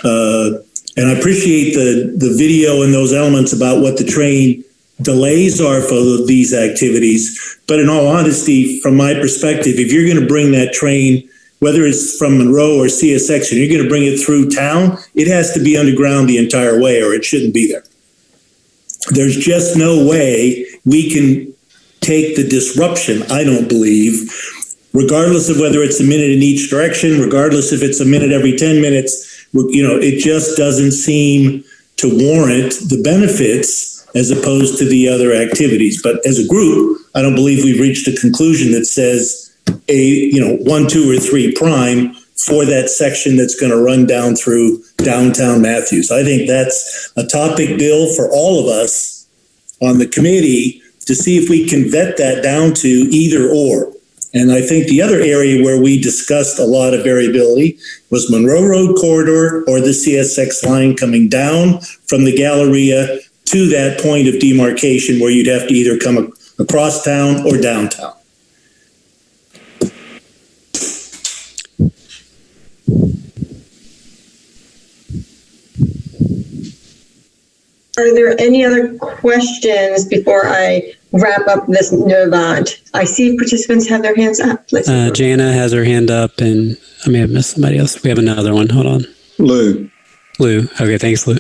And I appreciate the video and those elements about what the train delays are for these activities. But in all honesty, from my perspective, if you're going to bring that train, whether it's from Monroe or CSX, and you're going to bring it through town, it has to be underground the entire way or it shouldn't be there. There's just no way we can take the disruption, I don't believe, regardless of whether it's a minute in each direction, regardless if it's a minute every 10 minutes, it just doesn't seem to warrant the benefits as opposed to the other activities. But as a group, I don't believe we've reached a conclusion that says 1, 2, or 3 prime for that section that's going to run down through downtown Matthews. I think that's a topic, Bill, for all of us on the committee to see if we can vet that down to either or. And I think the other area where we discussed a lot of variability was Monroe Road corridor or the CSX line coming down from the Galleria to that point of demarcation where you'd have to either come across town or downtown. Are there any other questions before I wrap up this Novant? I see participants have their hands up. Jana has her hand up, and I may have missed somebody else. We have another one. Hold on. Lou. Okay, thanks, Lou.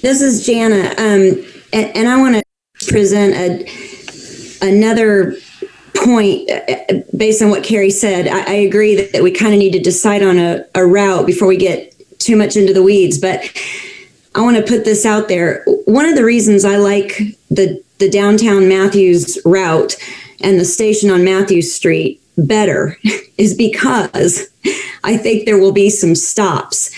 This is Jana, and I want to present another point based on what Carrie said. I agree that we kind of need to decide on a route before we get too much into the weeds, but I want to put this out there. One of the reasons I like the downtown Matthews route and the station on Matthews Street better is because I think there will be some stops.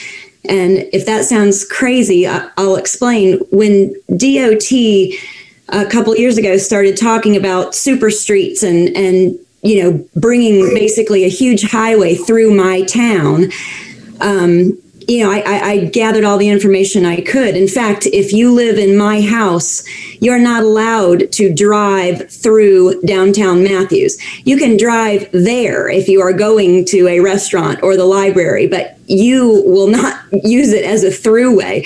And if that sounds crazy, I'll explain. When DOT a couple years ago started talking about super streets and bringing basically a huge highway through my town, I gathered all the information I could. In fact, if you live in my house, you're not allowed to drive through downtown Matthews. You can drive there if you are going to a restaurant or the library, but you will not use it as a throughway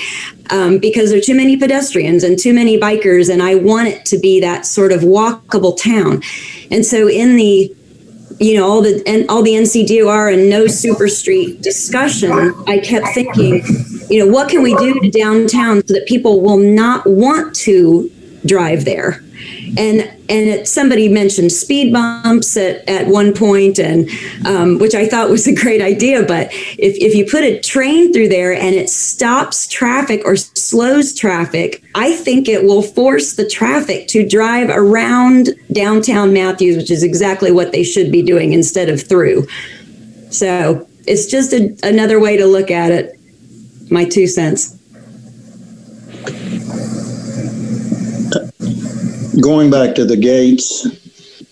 because there are too many pedestrians and too many bikers, and I want it to be that sort of walkable town. And so in the all the NCDOR and no super street discussion, I kept thinking, what can we do to downtown so that people will not want to drive there? And somebody mentioned speed bumps at one point, and which I thought was a great idea. But if you put a train through there and it stops traffic or slows traffic, I think it will force the traffic to drive around downtown Matthews, which is exactly what they should be doing instead of through. So it's just another way to look at it. My 2 cents. Going back to the gates,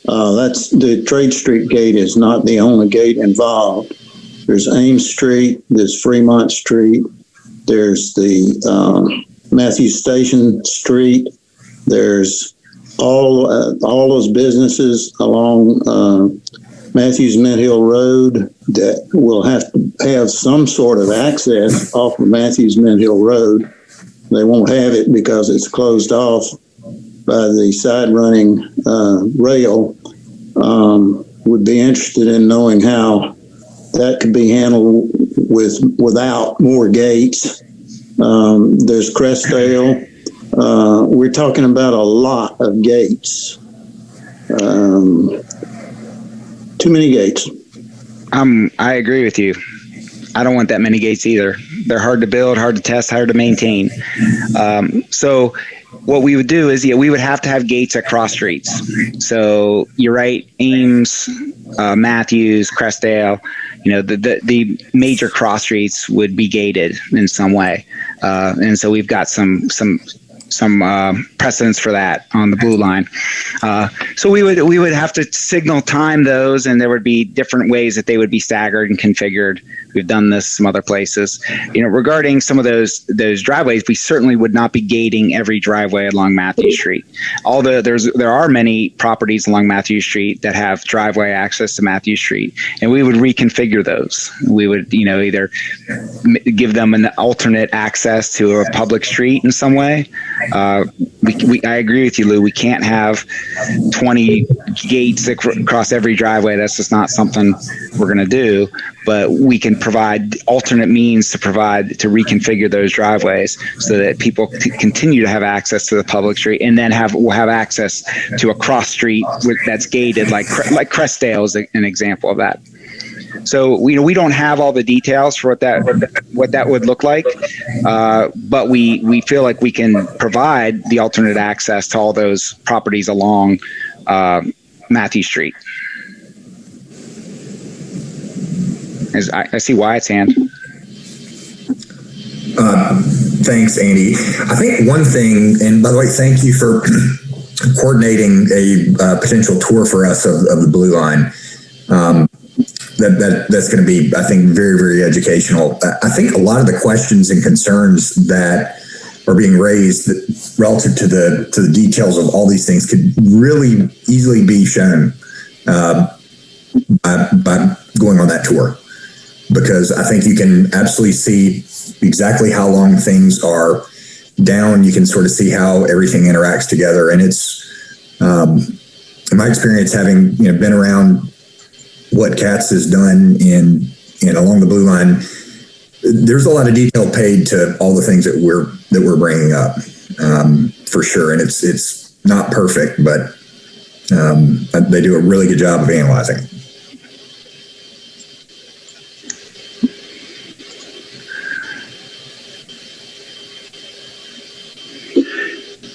that's the Trade Street gate is not the only gate involved. There's Ames Street, there's Fremont Street, there's the Matthews Station Street, there's all those businesses along Matthews Mint Hill Road that will have to have some sort of access off of Matthews Mint Hill Road. They won't have it because it's closed off by the side running rail. Would be interested in knowing how that could be handled without more gates. There's Crestdale. We're talking about a lot of gates. Too many gates. I agree with you. I don't want that many gates either. They're hard to build, hard to test, hard to maintain. So what we would do is, we would have to have gates at cross streets. So you're right, Ames, Matthews, Crestdale, the major cross streets would be gated in some way. And so we've got some precedence for that on the blue line. So we would have to signal time those, and there would be different ways that they would be staggered and configured. We've done this some other places. Regarding some of those driveways, we certainly would not be gating every driveway along Matthews Street. Although there are many properties along Matthews Street that have driveway access to Matthews Street, and we would reconfigure those. We would, either give them an alternate access to a public street in some way. I agree with you, Lou. We can't have 20 gates across every driveway. That's just not something we're going to do. But we can provide alternate means to reconfigure those driveways so that people continue to have access to the public street, and then will have access to a cross street that's gated, like Crestdale is an example of that. So we don't have all the details for what that would look like, but we feel like we can provide the alternate access to all those properties along Matthew Street. I see Wyatt's hand. Thanks, Andy. I think one thing, and by the way, thank you for coordinating a potential tour for us of the Blue Line. That's going to be, I think, very, very educational. I think a lot of the questions and concerns that are being raised relative to the details of all these things could really easily be shown by going on that tour, because I think you can absolutely see exactly how long things are down. You can sort of see how everything interacts together, and it's in my experience, having been around what CATS has done in along the Blue Line, there's a lot of detail paid to all the things that we're bringing up, for sure. And it's not perfect, but they do a really good job of analyzing it.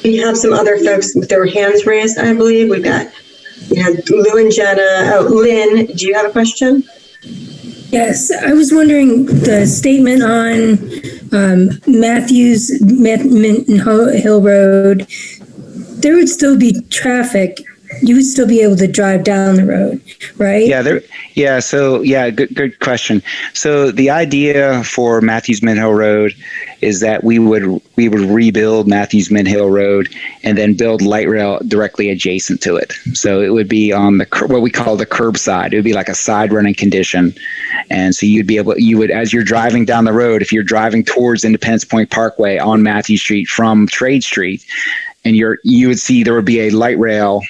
We have some other folks with their hands raised, I believe. We've got Lou and Jenna. Oh, Lynn, do you have a question? Yes, I was wondering the statement on Matthews Mint Hill Road. There would still be traffic. You would still be able to drive down the road, right? Good question. So the idea for Matthews Mint Hill Road is that we would rebuild Matthews Mint Hill Road and then build light rail directly adjacent to it. So it would be on what we call the curbside. It would be like a side running condition. And so you would, as you're driving down the road, if you're driving towards Independence Point Parkway on Matthews Street from Trade Street, and you would see there would be a light rail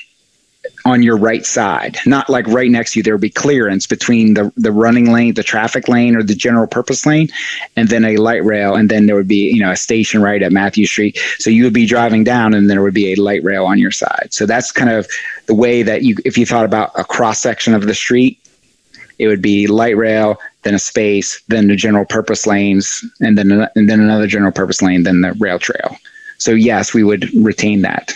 on your right side, not like right next to you. There would be clearance between the running lane, the traffic lane, or the general purpose lane, and then a light rail, and then there would be a station right at Matthew Street. So you would be driving down, and there would be a light rail on your side. So that's kind of the way that if you thought about a cross section of the street, it would be light rail, then a space, then the general purpose lanes, and then another general purpose lane, then the rail trail. So yes, we would retain that.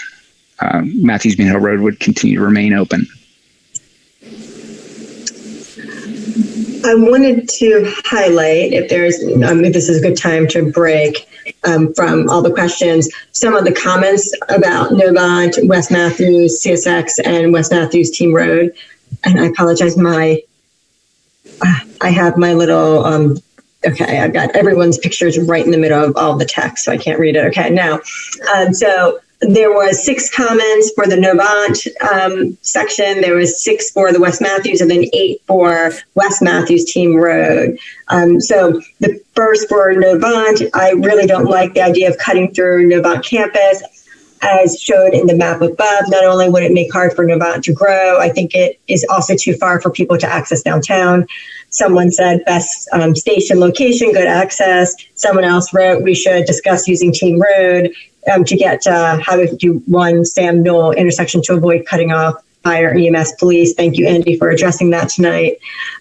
Matthews Mint Hill Road would continue to remain open. I wanted to highlight, if this is a good time to break from all the questions, some of the comments about Novant, West Matthews, CSX, and West Matthews Team Road. And I apologize, I have my little, I've got everyone's pictures right in the middle of all the text, so I can't read it. Okay, now, so There was 6 comments for the Novant section. There was 6 for the West Matthews, and then 8 for West Matthews Team Road. So the first for Novant, I really don't like the idea of cutting through Novant campus. As shown in the map above, not only would it make hard for Novant to grow, I think it is also too far for people to access downtown. Someone said best station location, good access. Someone else wrote we should discuss using Team Road to get Highway 51 Sam Newell intersection to avoid cutting off fire, EMS, police. Thank you, Andy, for addressing that tonight.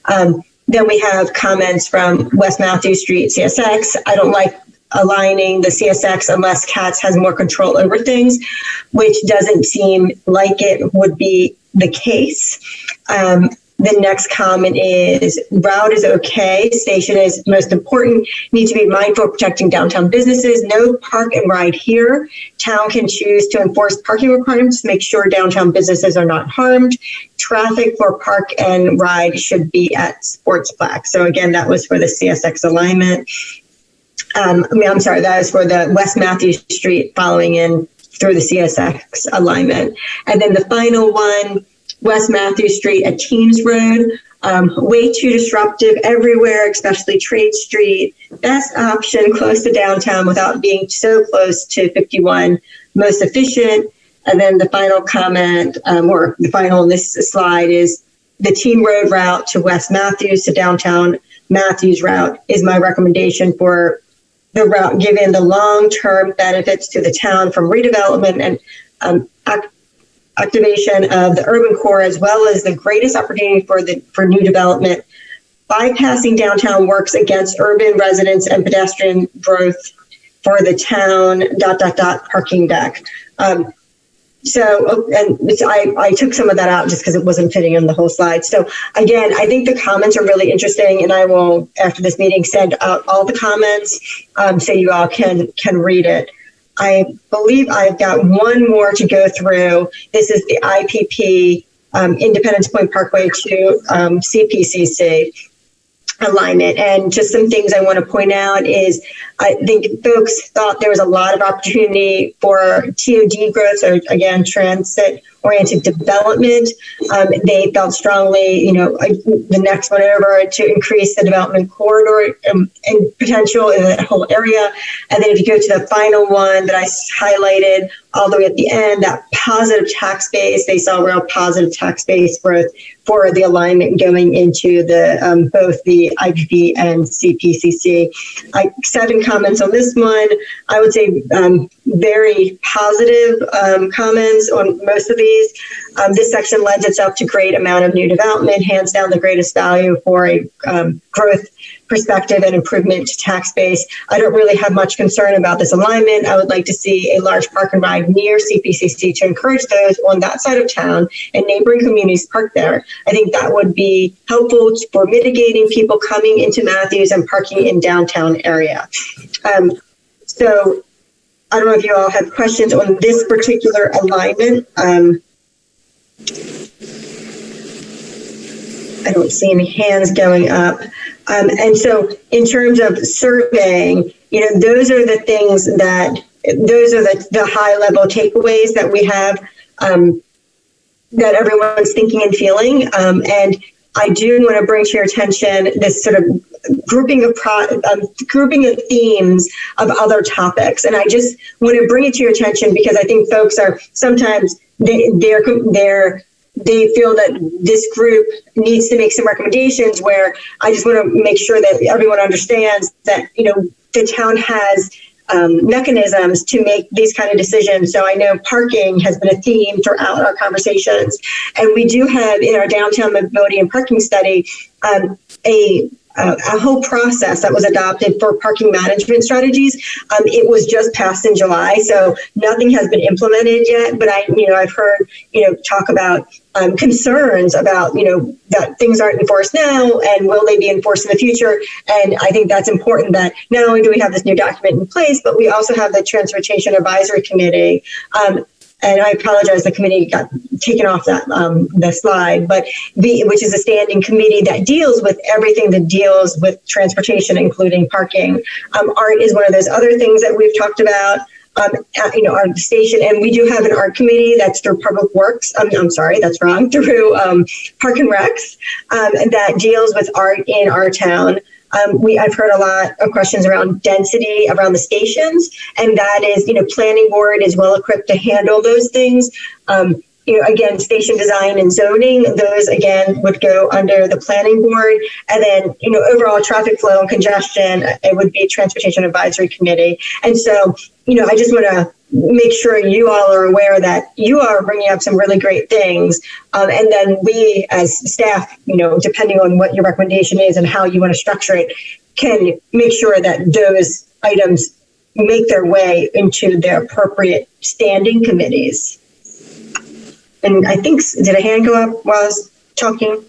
Then we have comments from West Matthews Street, CSX. I don't like aligning the CSX unless CATS has more control over things, which doesn't seem like it would be the case. The next comment is route is okay. Station is most important. Need to be mindful of protecting downtown businesses. No park and ride here. Town can choose to enforce parking requirements, make sure downtown businesses are not harmed. Traffic for park and ride should be at Sportsplex. So again, that was for the CSX alignment. That is for the West Matthews Street following in through the CSX alignment. And then the final one, West Matthews Street at Teams Road, way too disruptive everywhere, especially Trade Street. Best option close to downtown without being so close to 51, most efficient. And then the final comment, or the final in this slide, is the Team Road route to West Matthews to downtown Matthews route is my recommendation for the route, given the long-term benefits to the town from redevelopment and activation of the urban core, as well as the greatest opportunity for new development. Bypassing downtown works against urban residents and pedestrian growth for the town, ... parking deck. I took some of that out just because it wasn't fitting in the whole slide. So again, I think the comments are really interesting, and I will, after this meeting, send out all the comments so you all can read it. I believe I've got one more to go through. This is the IPP Independence Point Parkway to CPCC alignment. And just some things I want to point out is I think folks thought there was a lot of opportunity for TOD growth, so again, transit-oriented development. They felt strongly, the next one over, to increase the development corridor and potential in that whole area. And then if you go to the final one that I highlighted all the way at the end, that positive tax base, they saw real positive tax base growth for the alignment going into the both the IPP and CPCC. 7 comments on this one. I would say very positive comments on most of these. This section lends itself to great amount of new development, hands down the greatest value for a growth perspective and improvement to tax base. I don't really have much concern about this alignment. I would like to see a large park and ride near CPCC to encourage those on that side of town and neighboring communities park there. I think that would be helpful for mitigating people coming into Matthews and parking in downtown area. So I don't know if you all have questions on this particular alignment. I don't see any hands going up. And so in terms of surveying, those are the things those are the high level takeaways that we have, that everyone's thinking and feeling. And I do want to bring to your attention this sort of grouping of themes of other topics. And I just want to bring it to your attention because I think folks are sometimes they feel that this group needs to make some recommendations, where I just want to make sure that everyone understands that, the town has mechanisms to make these kind of decisions. So I know parking has been a theme throughout our conversations, and we do have in our downtown mobility and parking study a whole process that was adopted for parking management strategies. It was just passed in July, so nothing has been implemented yet. But I've heard talk about concerns about that things aren't enforced now, and will they be enforced in the future? And I think that's important that not only do we have this new document in place, but we also have the Transportation Advisory Committee. And I apologize, the committee got taken off that the slide, but which is a standing committee that deals with everything that deals with transportation, including parking. Art is one of those other things that we've talked about. our station. And we do have an art committee that's through Public Works. I'm sorry, that's wrong. Through Park and Recs that deals with art in our town. I've heard a lot of questions around density around the stations, and that is, planning board is well equipped to handle those things. Again, station design and zoning, those again would go under the planning board. And then, overall traffic flow and congestion, it would be Transportation Advisory Committee. And so, I just want to make sure you all are aware that you are bringing up some really great things. And then we as staff, depending on what your recommendation is and how you want to structure it, can make sure that those items make their way into their appropriate standing committees. And I think, did a hand go up while I was talking?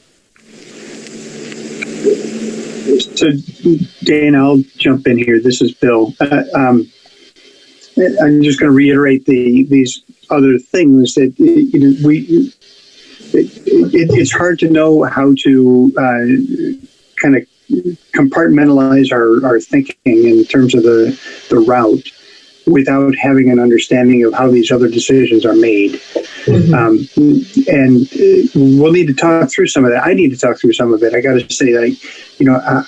So, Dana, I'll jump in here. This is Bill. I'm just going to reiterate these other things that it's hard to know how to kind of compartmentalize our thinking in terms of the route without having an understanding of how these other decisions are made. Mm-hmm. And we'll need to talk through some of that. I need to talk through some of it. I got to say,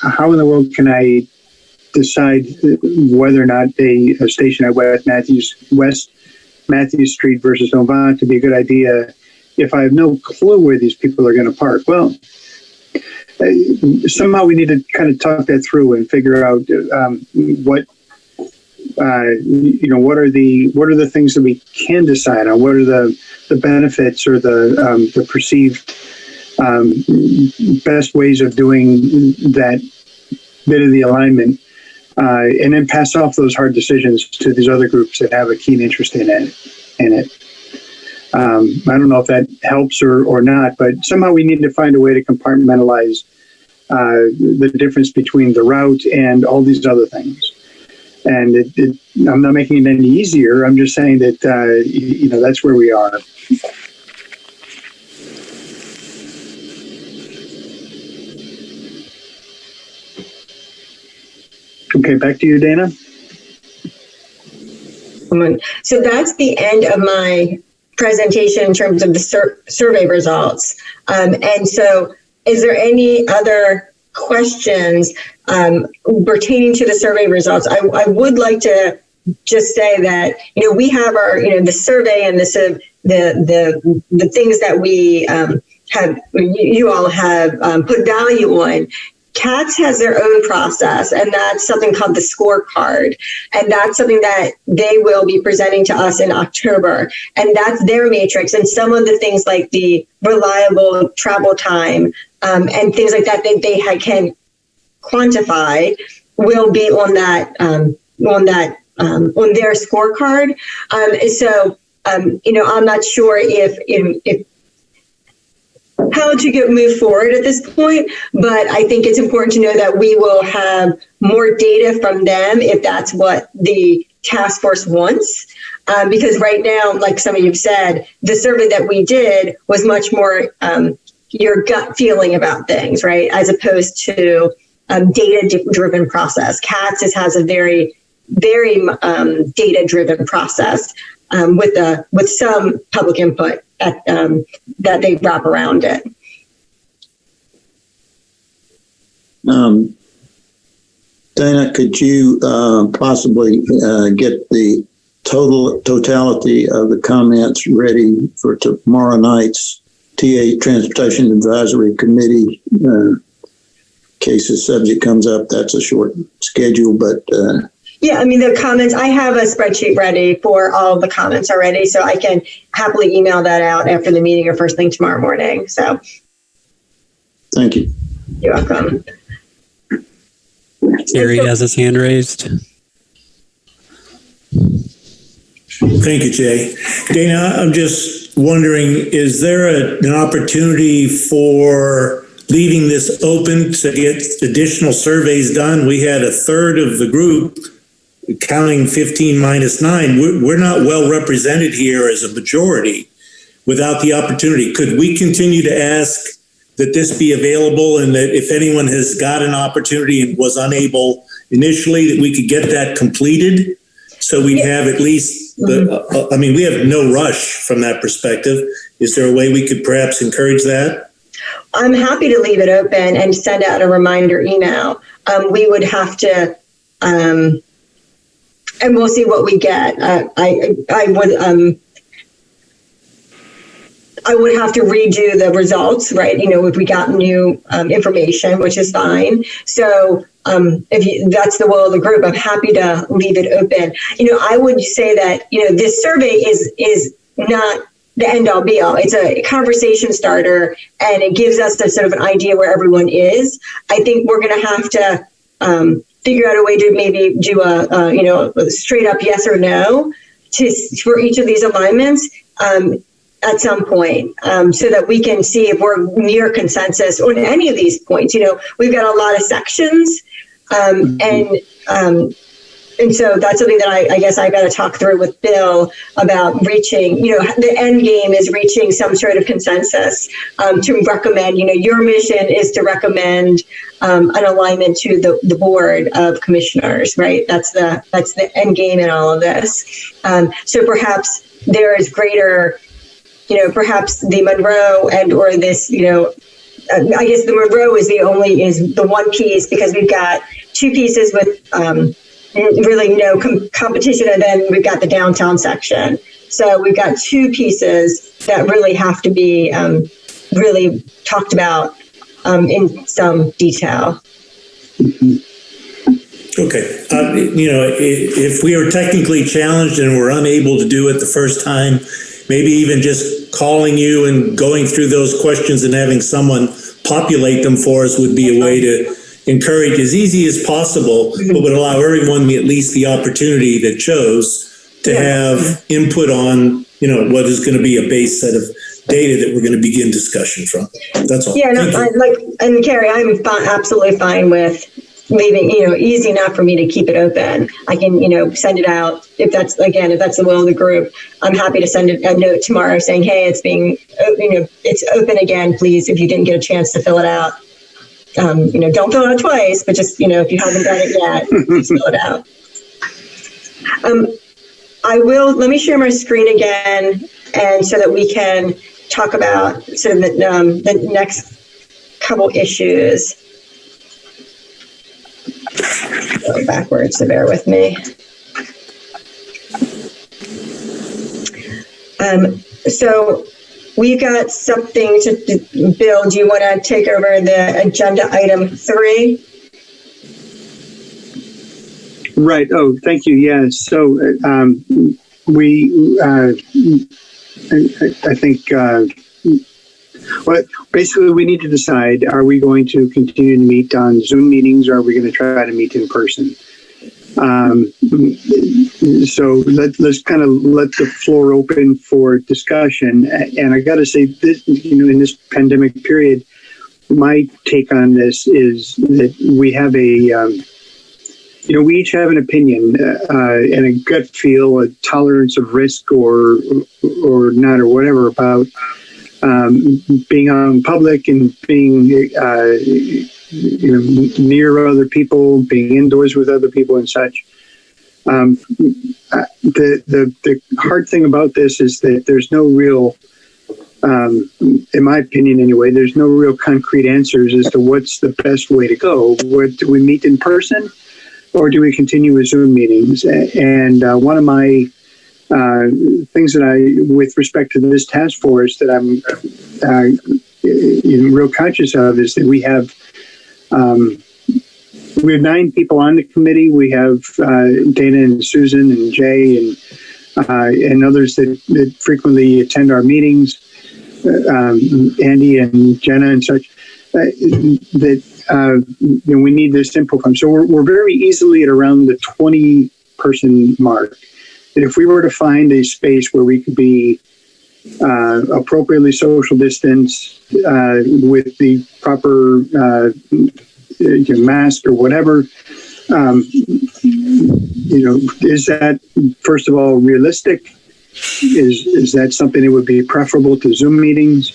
how in the world can I decide whether or not a station at West Matthews Street versus Novant to be a good idea if I have no clue where these people are going to park? Well, somehow we need to kind of talk that through and figure out what are the things that we can decide on? What are the benefits or the perceived best ways of doing that bit of the alignment, and then pass off those hard decisions to these other groups that have a keen interest in it. I don't know if that helps or not, but somehow we need to find a way to compartmentalize the difference between the route and all these other things. And I'm not making it any easier. I'm just saying that, that's where we are. Okay, back to you, Dana. So that's the end of my presentation in terms of the survey results. And so is there any other questions pertaining to the survey results? I would like to just say that, we have our, the survey and the things that we have, you all have put value on. CATS has their own process, and that's something called the scorecard. And that's something that they will be presenting to us in October. And that's their matrix. And some of the things like the reliable travel time and things like that they can quantify will be on their scorecard. So I'm not sure if how to move forward at this point, but I think it's important to know that we will have more data from them if that's what the task force wants. Because right now, like some of you have said, the survey that we did was much more your gut feeling about things, right? As opposed to data-driven process. CATS has a very, very data-driven process with some public input that they wrap around it. Dana, could you possibly get the totality of the comments ready for tomorrow night's TA Transportation Advisory Committee? In case the subject comes up, that's a short schedule, but yeah, I mean, the comments, I have a spreadsheet ready for all of the comments already, so I can happily email that out after the meeting or first thing tomorrow morning. So thank you. You're welcome. Gary has his hand raised. Thank you, Jay. Dana, I'm just wondering, is there an opportunity for leaving this open to get additional surveys done? We had a third of the group, counting 15 minus 9. We're not well represented here as a majority without the opportunity. Could we continue to ask that this be available, and that if anyone has got an opportunity and was unable initially, that we could get that completed so we'd have at least I mean, we have no rush from that perspective. Is there a way we could perhaps encourage that? I'm happy to leave it open and send out a reminder email. We would have to, and we'll see what we get. I would have to redo the results, right? If we got new information, which is fine. So that's the will of the group, I'm happy to leave it open. I would say that, this survey is not the end all be all. It's a conversation starter, and it gives us a sort of an idea where everyone is. I think we're going to have to figure out a way to maybe do a straight up yes or no for each of these alignments. At some point, so that we can see if we're near consensus on any of these points. We've got a lot of sections, and so that's something that I guess I got to talk through with Bill about reaching. The end game is reaching some sort of consensus to recommend. Your mission is to recommend an alignment to the board of commissioners, right? That's the end game in all of this. So perhaps there is greater. Perhaps the Monroe or this, I guess the Monroe is the one piece, because we've got two pieces with really no competition, and then we've got the downtown section. So we've got two pieces that really have to be really talked about in some detail. Okay. If we are technically challenged and we're unable to do it the first time, maybe even just calling you and going through those questions and having someone populate them for us would be a way to encourage as easy as possible, but would allow everyone at least the opportunity that chose to have input on, what is going to be a base set of data that we're going to begin discussion from. That's all. Yeah, and Carrie, I'm absolutely fine with leaving, easy enough for me to keep it open. I can, send it out if that's the will of the group. I'm happy to send a note tomorrow saying, hey, it's being, it's open again, please. If you didn't get a chance to fill it out, don't fill it out twice, but just, if you haven't done it yet, please fill it out. Let me share my screen again, and so that we can talk about sort of the next couple issues. Going backwards, so bear with me. So we've got something to Bill. Do you want to take over the agenda item 3? Right. Oh, thank you. Yeah. So I think basically we need to decide: are we going to continue to meet on Zoom meetings, or are we going to try to meet in person? So let's kind of let the floor open for discussion. And I got to say, this, in this pandemic period, my take on this is that we have we each have an opinion and a gut feel, a tolerance of risk or not, or whatever, about being out in public and being near other people, being indoors with other people and such. The hard thing about this is that there's no real, in my opinion anyway, there's no real concrete answers as to what's the best way to go. Do we meet in person, or do we continue with Zoom meetings? And one of my things that with respect to this task force that I'm real conscious of is that we have 9 people on the committee. We have Dana and Susan and Jay and others that frequently attend our meetings, Andy and Jenna and such. We need this info from. So we're very easily at around the 20-person mark. And if we were to find a space where we could be appropriately social distance with the proper mask or whatever, is that, first of all, realistic? Is that something that would be preferable to Zoom meetings?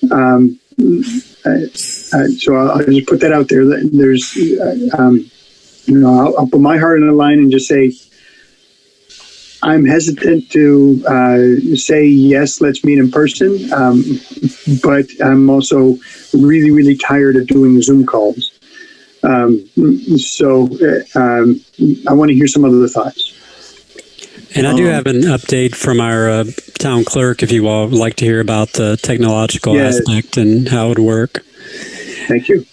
So I'll just put that out there. There's, I'll put my heart on the line and just say, I'm hesitant to say yes, let's meet in person, but I'm also really, really tired of doing Zoom calls. So I want to hear some other thoughts. And I do have an update from our town clerk if you all would like to hear about the technological aspect and how it would work. Thank you.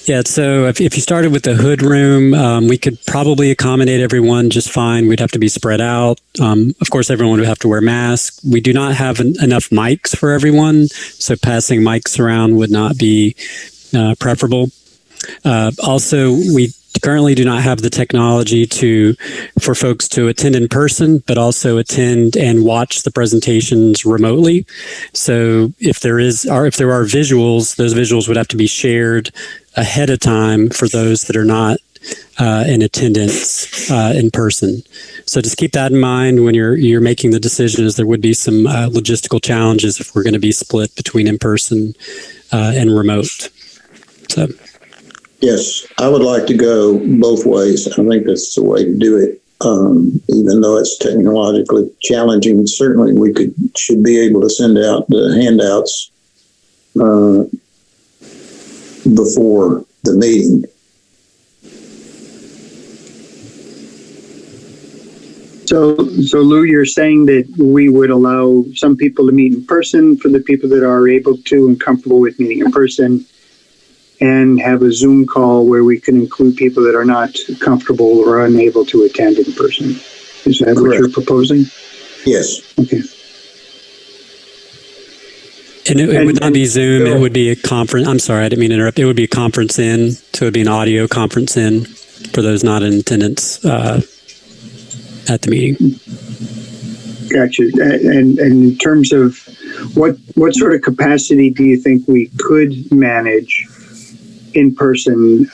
Yeah, so if you started with the hood room, we could probably accommodate everyone just fine. We'd have to be spread out. Of course, everyone would have to wear masks. We do not have enough mics for everyone, so passing mics around would not be preferable. Also, we currently do not have the technology for folks to attend in person, but also attend and watch the presentations remotely. So if there are visuals, those visuals would have to be shared ahead of time for those that are not in attendance in person. So just keep that in mind when you're making the decisions. There would be some logistical challenges if we're going to be split between in person and remote. So. Yes, I would like to go both ways. I think that's the way to do it. Even though it's technologically challenging, certainly we should be able to send out the handouts before the meeting. So Lou, you're saying that we would allow some people to meet in person for the people that are able to and comfortable with meeting in person, and have a Zoom call where we can include people that are not comfortable or unable to attend in person. Is that what you're proposing? Yes. Okay. And it would not be Zoom. It would be a conference. I'm sorry, I didn't mean to interrupt. It would be a conference in. So it would be an audio conference in for those not in attendance at the meeting. Gotcha. And in terms of what sort of capacity do you think we could manage in person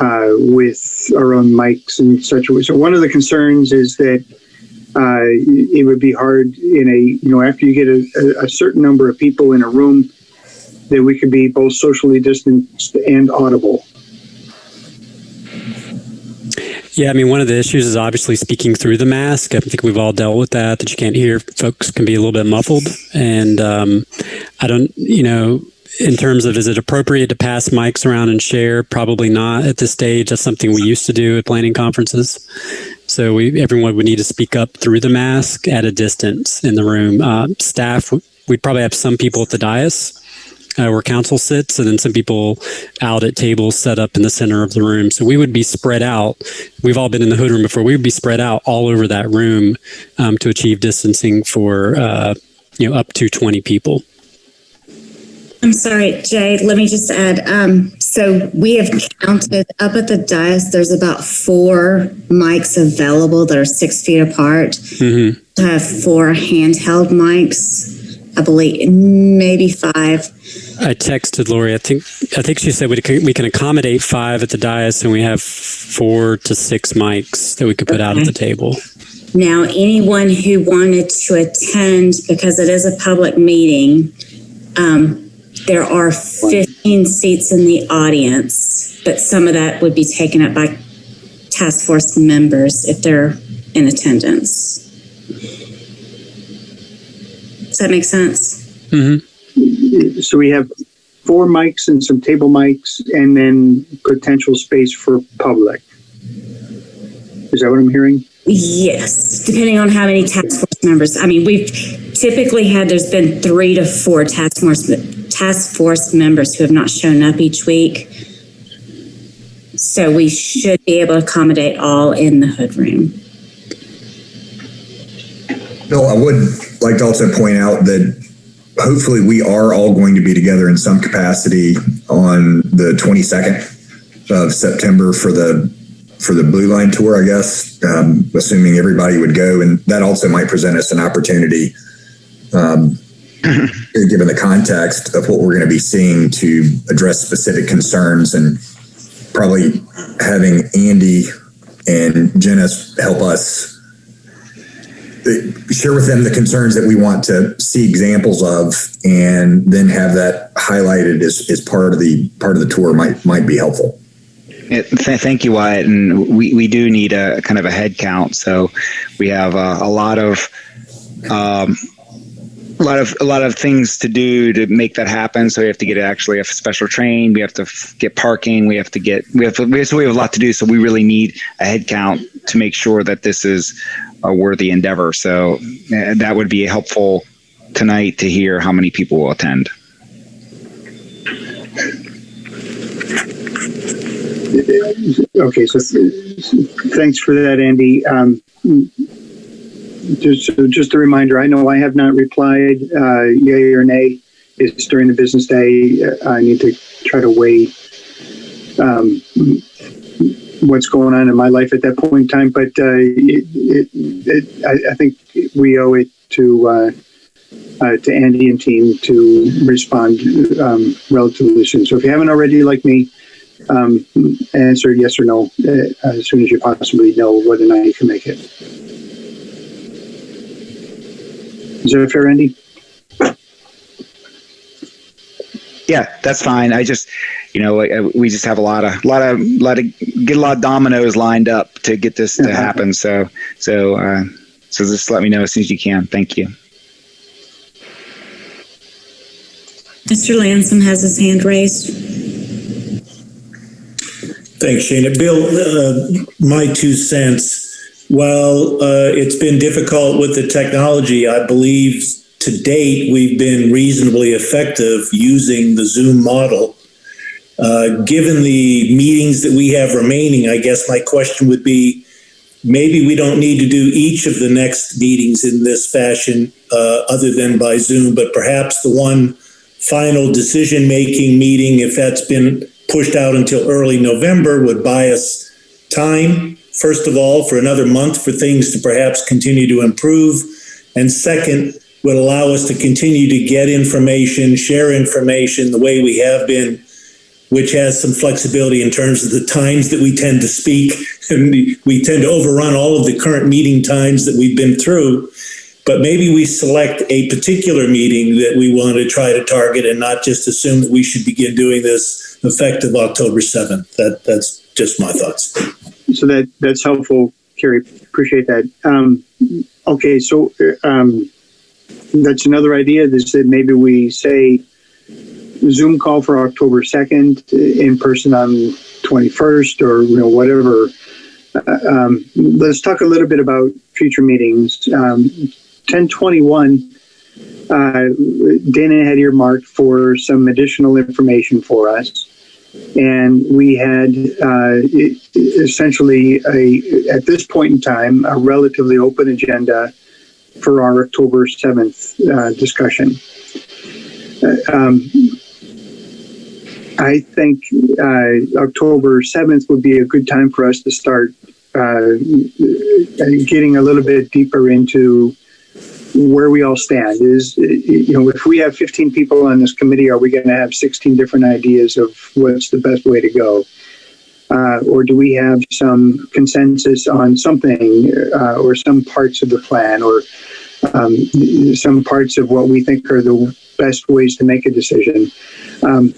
with our own mics and such a way? So one of the concerns is that it would be hard after you get a certain number of people in a room, that we could be both socially distanced and audible. Yeah, I mean, one of the issues is obviously speaking through the mask. I think we've all dealt with that you can't hear. Folks can be a little bit muffled. And I don't, in terms of, is it appropriate to pass mics around and share? Probably not at this stage. That's something we used to do at planning conferences. So everyone would need to speak up through the mask at a distance in the room. Staff, we'd probably have some people at the dais where council sits, and then some people out at tables set up in the center of the room. So we would be spread out. We've all been in the hood room before. We would be spread out all over that room to achieve distancing for up to 20 people. I'm sorry, Jay, let me just add. So we have counted up at the dais, there's about 4 mics available that are 6 feet apart. Mm-hmm. I have 4 handheld mics, I believe, maybe 5. I texted Lori. I think she said we can accommodate 5 at the dais, and we have 4 to 6 mics that we could put out at the table. Now, anyone who wanted to attend, because it is a public meeting, there are 15 seats in the audience, but some of that would be taken up by task force members if they're in attendance. Does that make sense? Mm-hmm. So we have 4 mics and some table mics, and then potential space for public. Is that what I'm hearing? Yes, depending on how many task force members. I mean, we've typically there's been 3 to 4 task force members who have not shown up each week. So we should be able to accommodate all in the hood room. Bill, I would like to also point out that hopefully we are all going to be together in some capacity on the 22nd of September for the Blue Line tour, I guess, assuming everybody would go. And that also might present us an opportunity, given the context of what we're going to be seeing, to address specific concerns, and probably having Andy and Jenna help us share with them the concerns that we want to see examples of, and then have that highlighted as part of the tour might be helpful. Thank you, Wyatt. And we do need a kind of a head count. So we have a lot of things to do to make that happen. So we have to get actually a special train. We have to get parking. We have a lot to do. So we really need a head count to make sure that this is a worthy endeavor. So that would be helpful tonight to hear how many people will attend. Okay, so thanks for that, Andy. Just a reminder, I know I have not replied, yay or nay. It's during the business day. I need to try to weigh what's going on in my life at that point in time. But I think we owe it to Andy and team to respond relatively soon. So if you haven't already, like me, answer yes or no as soon as you possibly know whether or not you can make it. Is that fair, Andy? Yeah, that's fine. I just, we just have a lot of dominoes lined up to get this to happen. So just let me know as soon as you can. Thank you. Mr. Lansom has his hand raised. Thanks, Shana. Bill, my 2 cents. While it's been difficult with the technology, I believe to date we've been reasonably effective using the Zoom model. Given the meetings that we have remaining, I guess my question would be, maybe we don't need to do each of the next meetings in this fashion other than by Zoom, but perhaps the one final decision-making meeting, if that's been pushed out until early November, would buy us time, first of all, for another month for things to perhaps continue to improve. And second, would allow us to continue to get information, share information the way we have been, which has some flexibility in terms of the times that we tend to speak. And we tend to overrun all of the current meeting times that we've been through. But maybe we select a particular meeting that we want to try to target and not just assume that we should begin doing this effective October 7th. That's just my thoughts. So that's helpful, Kerry. Appreciate that. Okay, so that's another idea. Is that maybe we say Zoom call for October 2nd, in person on 21st, or whatever. Let's talk a little bit about future meetings. 1021, Dana had earmarked for some additional information for us. And we had essentially at this point in time, a relatively open agenda for our October 7th discussion. I think October 7th would be a good time for us to start getting a little bit deeper into where we all stand. Is, if we have 15 people on this committee, are we going to have 16 different ideas of what's the best way to go? Or do we have some consensus on something or some parts of the plan or some parts of what we think are the best ways to make a decision?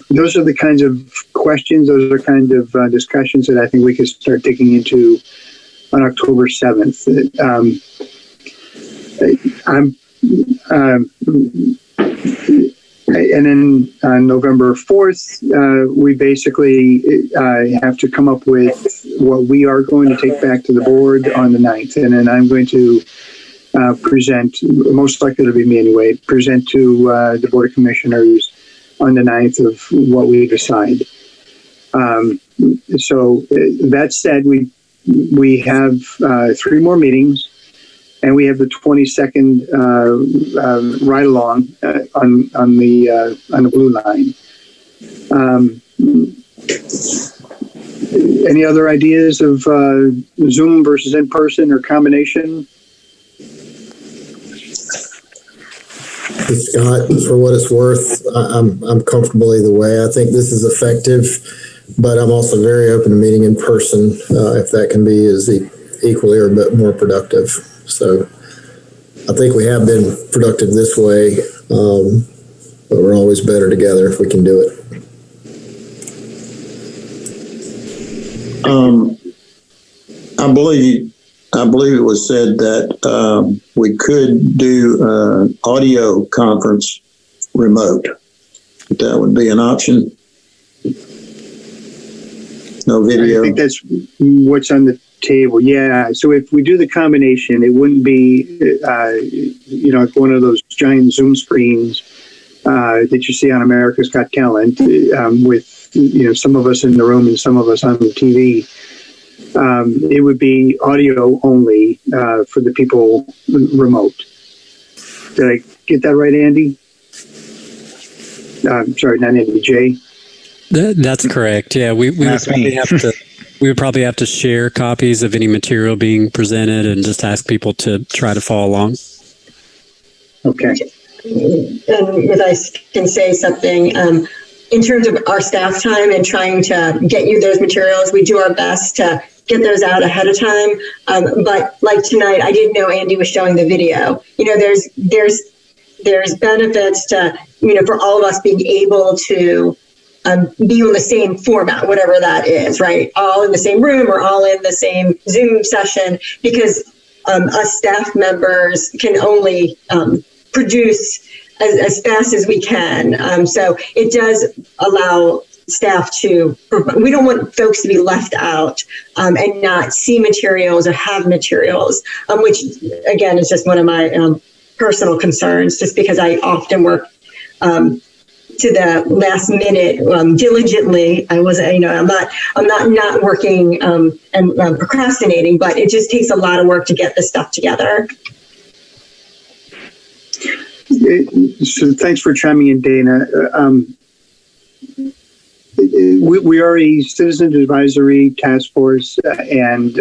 Those are the kinds of questions, those are kind of discussions that I think we could start digging into on October 7th. And then on November 4th, we basically have to come up with what we are going to take back to the board on the 9th. And then I'm going to present, most likely it'll be me anyway, present to the Board of Commissioners on the 9th of what we decide. So that said, we have 3 more meetings. And we have the 22nd ride along on the blue line. Any other ideas of Zoom versus in person or combination? Scott, for what it's worth, I'm comfortable either way. I think this is effective, but I'm also very open to meeting in person if that can be as equally or a bit more productive. So I think we have been productive this way, but we're always better together if we can do it. I believe it was said that we could do audio conference remote. That would be an option. No video. I think that's what's on the table. Yeah. So if we do the combination, it wouldn't be, like one of those giant Zoom screens that you see on America's Got Talent with, some of us in the room and some of us on the TV. It would be audio only for the people remote. Did I get that right, Andy? Sorry, not Andy, Jay. That's correct. Yeah, we would probably have to share copies of any material being presented and just ask people to try to follow along. Okay. And if I can say something, in terms of our staff time and trying to get you those materials, we do our best to get those out ahead of time. But like tonight, I didn't know Andy was showing the video. There's benefits to, for all of us being able to be on the same format, whatever that is, right? All in the same room or all in the same Zoom session, because us staff members can only produce as fast as we can. So it does allow staff to, we don't want folks to be left out and not see materials or have materials, which again is just one of my personal concerns, just because I often work to the last minute diligently. I wasn't, I'm not working and procrastinating, but it just takes a lot of work to get this stuff together. So thanks for chiming in, Dana. We are a citizens advisory task force, and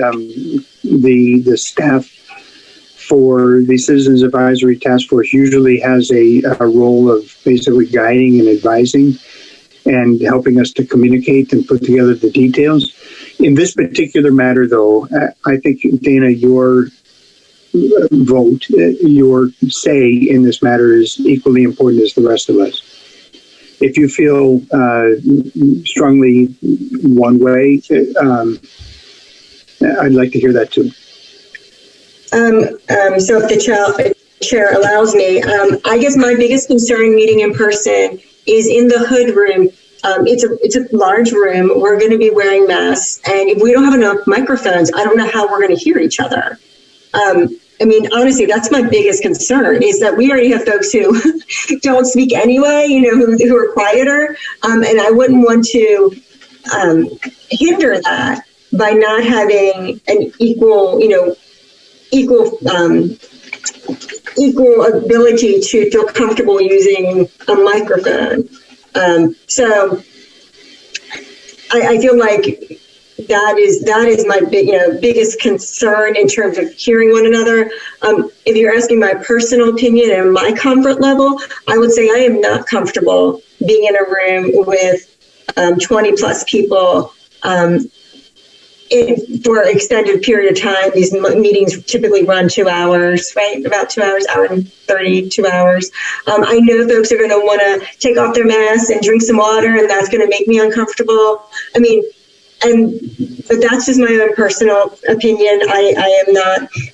the staff for the Citizens Advisory Task Force usually has a role of basically guiding and advising and helping us to communicate and put together the details. In this particular matter, though, I think, Dana, your vote, your say in this matter is equally important as the rest of us. If you feel strongly one way, I'd like to hear that too. So if the chair allows me, I guess my biggest concern meeting in person is in the hood room. It's a large room. We're going to be wearing masks, and if we don't have enough microphones, I don't know how we're going to hear each other. Honestly, that's my biggest concern, is that we already have folks who don't speak anyway, who are quieter, and I wouldn't want to hinder that by not having an equal ability to feel comfortable using a microphone. So I feel like that is my biggest concern in terms of hearing one another. If you're asking my personal opinion and my comfort level, I would say I am not comfortable being in a room with 20 plus people for an extended period of time. These meetings typically run 2 hours, right? About 2 hours, hour and 30, 2 hours. I know folks are going to want to take off their masks and drink some water, and that's going to make me uncomfortable. But that's just my own personal opinion. I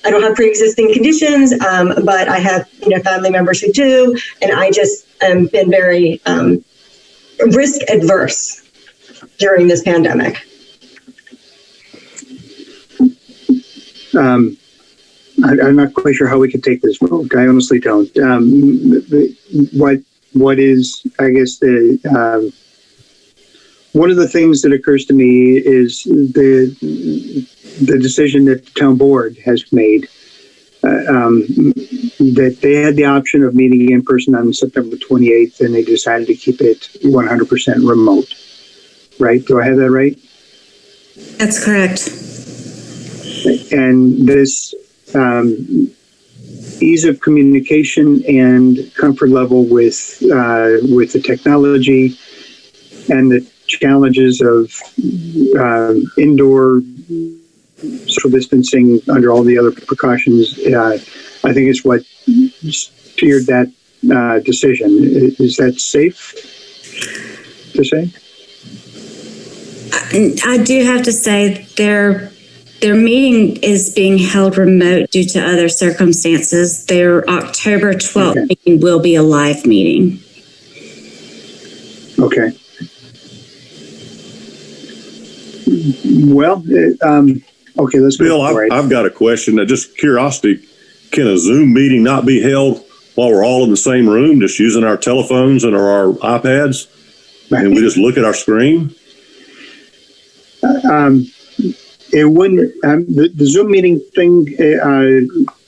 don't have pre-existing conditions, but I have, family members who do, and I just been very risk adverse during this pandemic. I'm not quite sure how we can take this vote. I honestly don't. What is, I guess, the one of the things that occurs to me is the decision that the town board has made, that they had the option of meeting in person on September 28th, and they decided to keep it 100% remote. Right? Do I have that right? That's correct. And this ease of communication and comfort level with the technology and the challenges of indoor social distancing under all the other precautions, I think is what steered that decision. Is that safe to say? And I do have to say their meeting is being held remote due to other circumstances. Their October 12th meeting will be a live meeting. Okay. Well, okay, let's Bill, go. I've got a question. Just curiosity. Can a Zoom meeting not be held while we're all in the same room, just using our telephones and our iPads, and we just look at our screen? It wouldn't, the Zoom meeting thing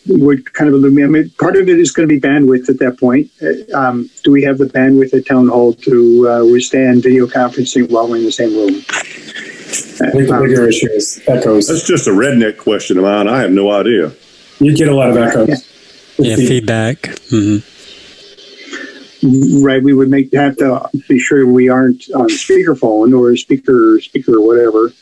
would kind of illuminate. I mean, part of it is going to be bandwidth at that point. Do we have the bandwidth at Town Hall to withstand video conferencing while we're in the same room? I think the bigger issue is echoes. That's just a redneck question of mine. I have no idea. You get a lot of echoes. Yeah, feedback. Mm-hmm. Right, we would have to be sure we aren't on speakerphone or speaker or whatever.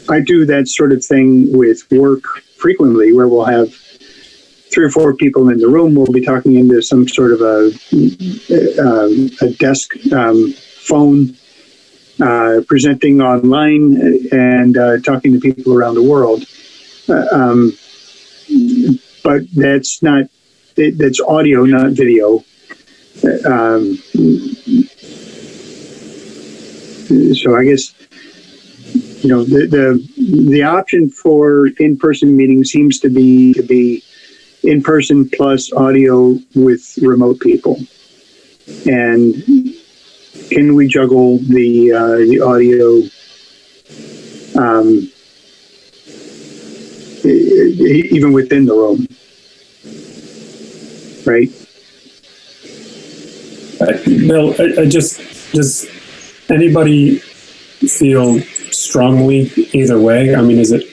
I do that sort of thing with work frequently, where we'll have 3 or 4 people in the room. We'll be talking into some sort of a desk phone, presenting online, and talking to people around the world. But that's audio, not video. So I guess, the option for in-person meetings seems to be in-person plus audio with remote people. And can we juggle the audio even within the room? Right. Bill, does anybody feel strongly either way? I mean, is it,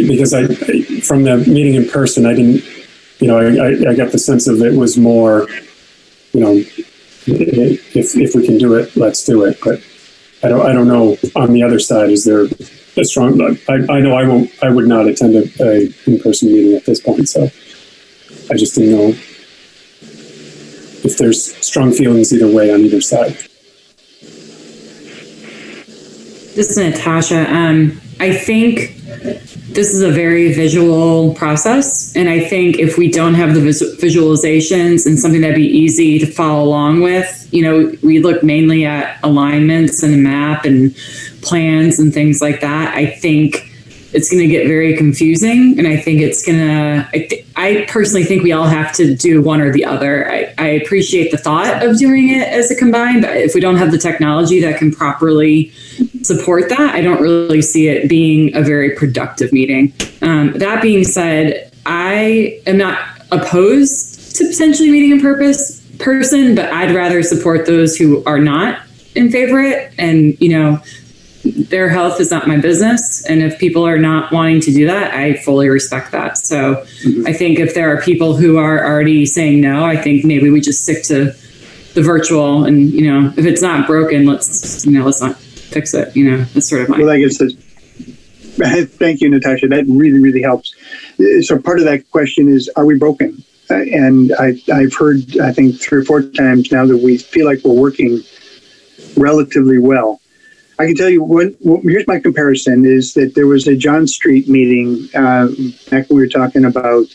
because from the meeting in person, I didn't, I got the sense of it was more, if we can do it, let's do it. But I don't know on the other side, is there a strong, I know I would not attend a in-person meeting at this point. So I just didn't know if there's strong feelings either way on either side. This is Natasha. I think this is a very visual process. And I think if we don't have the visualizations and something that'd be easy to follow along with, we look mainly at alignments and a map and plans and things like that. I think it's going to get very confusing. And I think it's going to, I personally think we all have to do one or the other. I appreciate the thought of doing it as a combined, but if we don't have the technology that can properly support that, I don't really see it being a very productive meeting. That being said, I am not opposed to potentially meeting in person, but I'd rather support those who are not in favor of it. And, their health is not my business. And if people are not wanting to do that, I fully respect that. So I think if there are people who are already saying no, I think maybe we just stick to the virtual, and, if it's not broken, let's not fix it. That's sort of my. Well, I guess thank you, Natasha. That really, really helps. So part of that question is, are we broken? And I've heard, I think 3 or 4 times now that we feel like we're working relatively well. I can tell you here's my comparison is that there was a John Street meeting back when we were talking about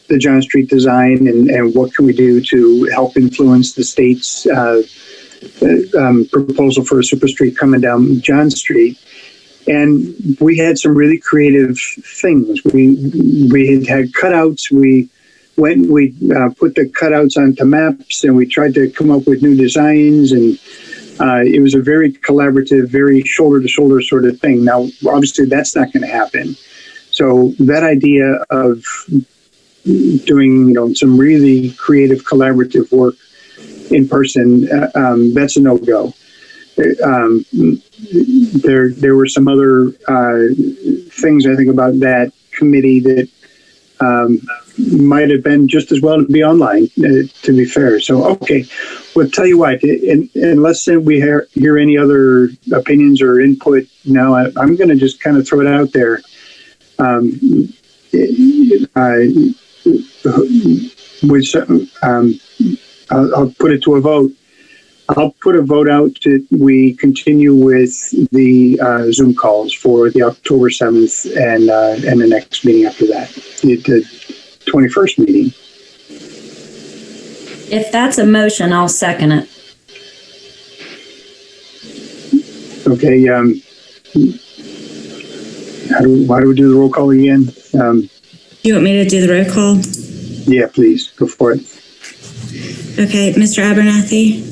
the John Street design and what can we do to help influence the state's proposal for a super street coming down John Street. And we had some really creative things. We had cutouts. We put the cutouts onto maps, and we tried to come up with new designs, and it was a very collaborative, very shoulder-to-shoulder sort of thing. Now, obviously, that's not going to happen. So that idea of doing, some really creative, collaborative work in person, that's a no-go. There were some other things I think about that committee that might have been just as well to be online, to be fair. So, okay, well, tell you what, unless we hear any other opinions or input now, I'm going to just kind of throw it out there. I'll put it to a vote. I'll put a vote out that we continue with the Zoom calls for the October 7th and the next meeting after that, the 21st meeting. If that's a motion, I'll second it. Okay. Why do we do the roll call again? You want me to do the roll call? Yeah, please go for it. Okay, Mr. Abernathy,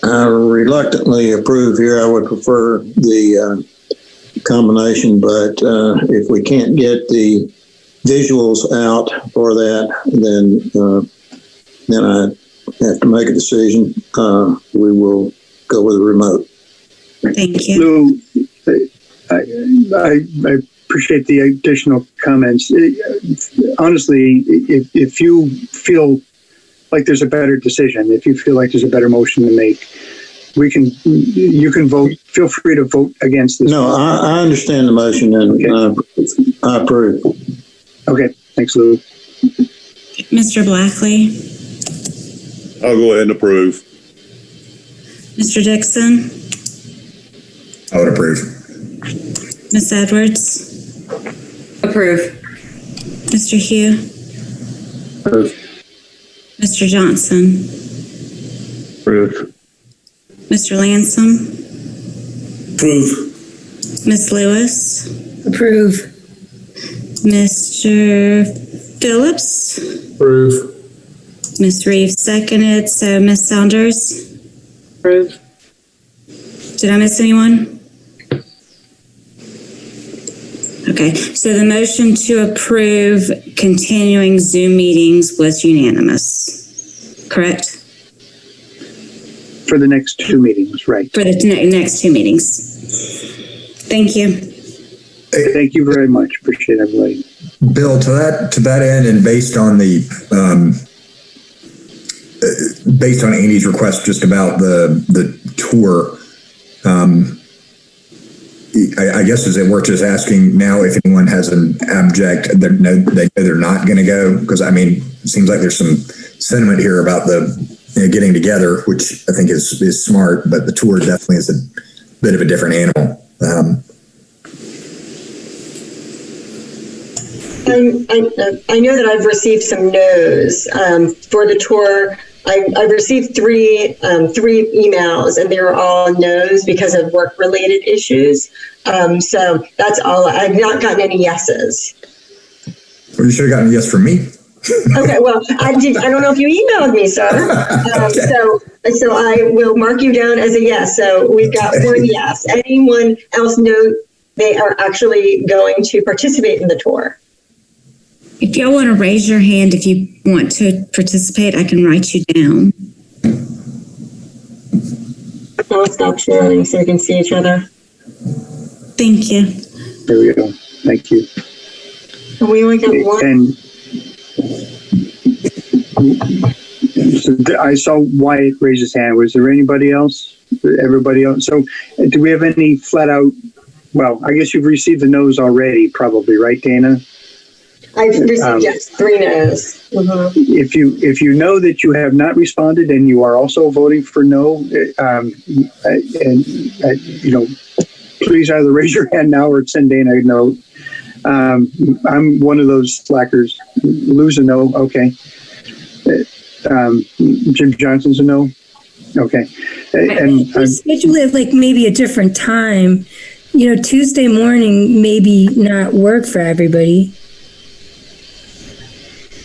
I reluctantly approve here. I would prefer the combination, but if we can't get the visuals out for that, then I have to make a decision. We will go with the remote. thank you. Lou, I appreciate the additional comments. Honestly, if you feel like there's a better decision, if you feel like there's a better motion to make, you can vote. Feel free to vote against this. No, I understand the motion and I approve. Okay, thanks, Lou. Mr. Blackley, I'll go ahead and approve. Mr. Dixon, I would approve. Ms. Edwards, Approve. Mr. Hugh, Approve. Mr. Johnson, Approve. Mr. Lansom, Approve. Ms. Lewis, Approve. Mr. Phillips, Approve. Ms. Reeves seconded. So Ms. Saunders, Approve. did I miss anyone? Okay, so the motion to approve continuing Zoom meetings was unanimous, correct? For the next two meetings, right? For the next two meetings. Thank you. Thank you very much. Appreciate everybody. Bill, to that end, and based on Andy's request just about the tour, I guess is it worth just asking now if anyone has an abject, they know they're not going to go? Because I mean, it seems like there's some sentiment here about the getting together, which I think is smart, but the tour definitely is a bit of a different animal. I know that I've received some no's for the tour. I've received three emails, and they were all no's because of work-related issues. So that's all. I've not gotten any yeses. Well, you should have gotten a yes from me. Okay, well, I don't know if you emailed me, sir. Okay. So I will mark you down as a yes. So we've got one yes. Anyone else know they are actually going to participate in the tour? If y'all want to raise your hand if you want to participate, I can write you down. I'll stop sharing so we can see each other. Thank you. There we go. Thank you. We only got one. And so I saw Wyatt raise his hand. Was there anybody else? Everybody else? So do we have any flat out? Well, I guess you've received the no's already, probably, right, Dana? I've received yes, 3 no's. Mm-hmm. If you know that you have not responded and you are also voting for no, please either raise your hand now or send Dana a note. I'm one of those slackers. Lose a no, okay. Jim Johnson's a no, okay. And schedule it like maybe a different time. Tuesday morning maybe not work for everybody.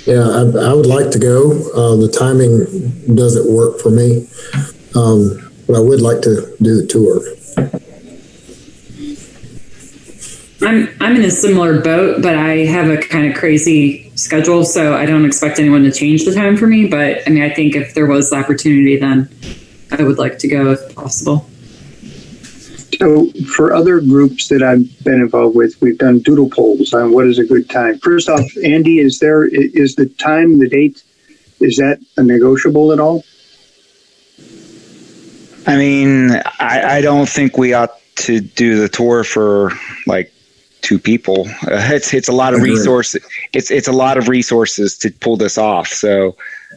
Yeah, I would like to go. The timing doesn't work for me, but I would like to do the tour. I'm in a similar boat, but I have a kind of crazy schedule, so I don't expect anyone to change the time for me. But I mean, I think if there was the opportunity, then I would like to go if possible. So for other groups that I've been involved with, we've done doodle polls on what is a good time. First off, Andy, is the time, the date, is that a negotiable at all? I mean, I don't think we ought to do the tour for like 2 people. It's a lot of resources. It's a lot of resources to pull this off. So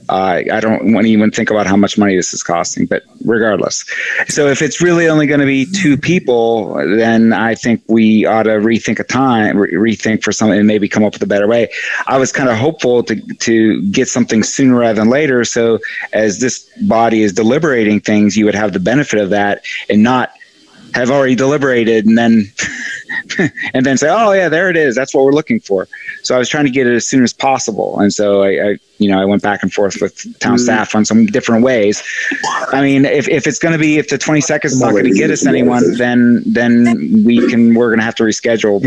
I don't want to even think about how much money this is costing, but regardless. So if it's really only going to be 2 people, then I think we ought to rethink a time, rethink for something and maybe come up with a better way. I was kind of hopeful to get something sooner rather than later. So as this body is deliberating things, you would have the benefit of that and not have already deliberated and then and then say, oh yeah, there it is. That's what we're looking for. So I was trying to get it as soon as possible. And so I went back and forth with town staff on some different ways. I mean, if it's going to be, if the 22nd is not going to get us anyone, then we're going to have to reschedule.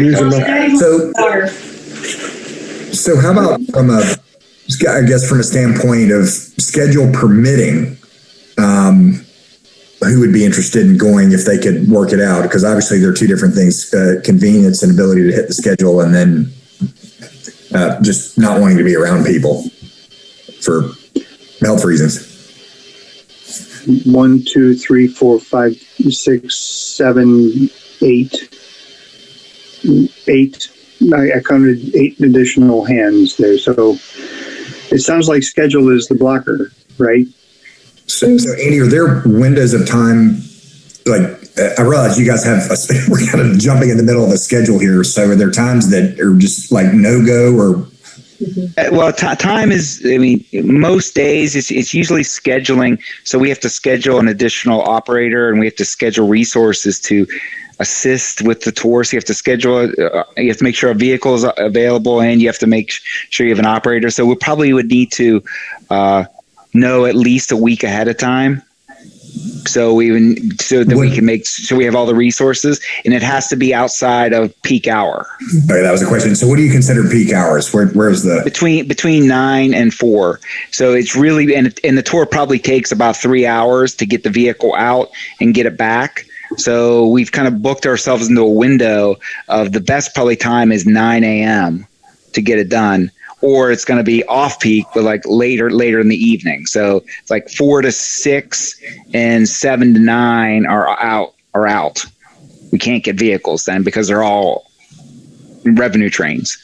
So how about from a standpoint of schedule permitting, who would be interested in going if they could work it out? Because obviously there are 2 different things, convenience and ability to hit the schedule, and then just not wanting to be around people for health reasons. 1, 2, 3, 4, 5, 6, 7, 8. 8. I counted 8 additional hands there. So it sounds like schedule is the blocker, right? So Andy, are there windows of time? Like, I realize you guys we're kind of jumping in the middle of a schedule here. So are there times that are just like no go or? Well, time is, I mean, most days it's usually scheduling. So we have to schedule an additional operator and we have to schedule resources to assist with the tour. So you have to schedule, you have to make sure a vehicle is available and you have to make sure you have an operator. So we probably would need to know at least a week ahead of time. So we have all the resources, and it has to be outside of peak hour. Okay, that was a question. So what do you consider peak hours? Where's the between 9 and 4? So it's really, and the tour probably takes about 3 hours to get the vehicle out and get it back. So we've kind of booked ourselves into a window of the best probably time is 9 a.m. to get it done. Or it's going to be off peak, but like later in the evening. So it's like 4 to 6 and 7 to 9 are out. We can't get vehicles then because they're all revenue trains.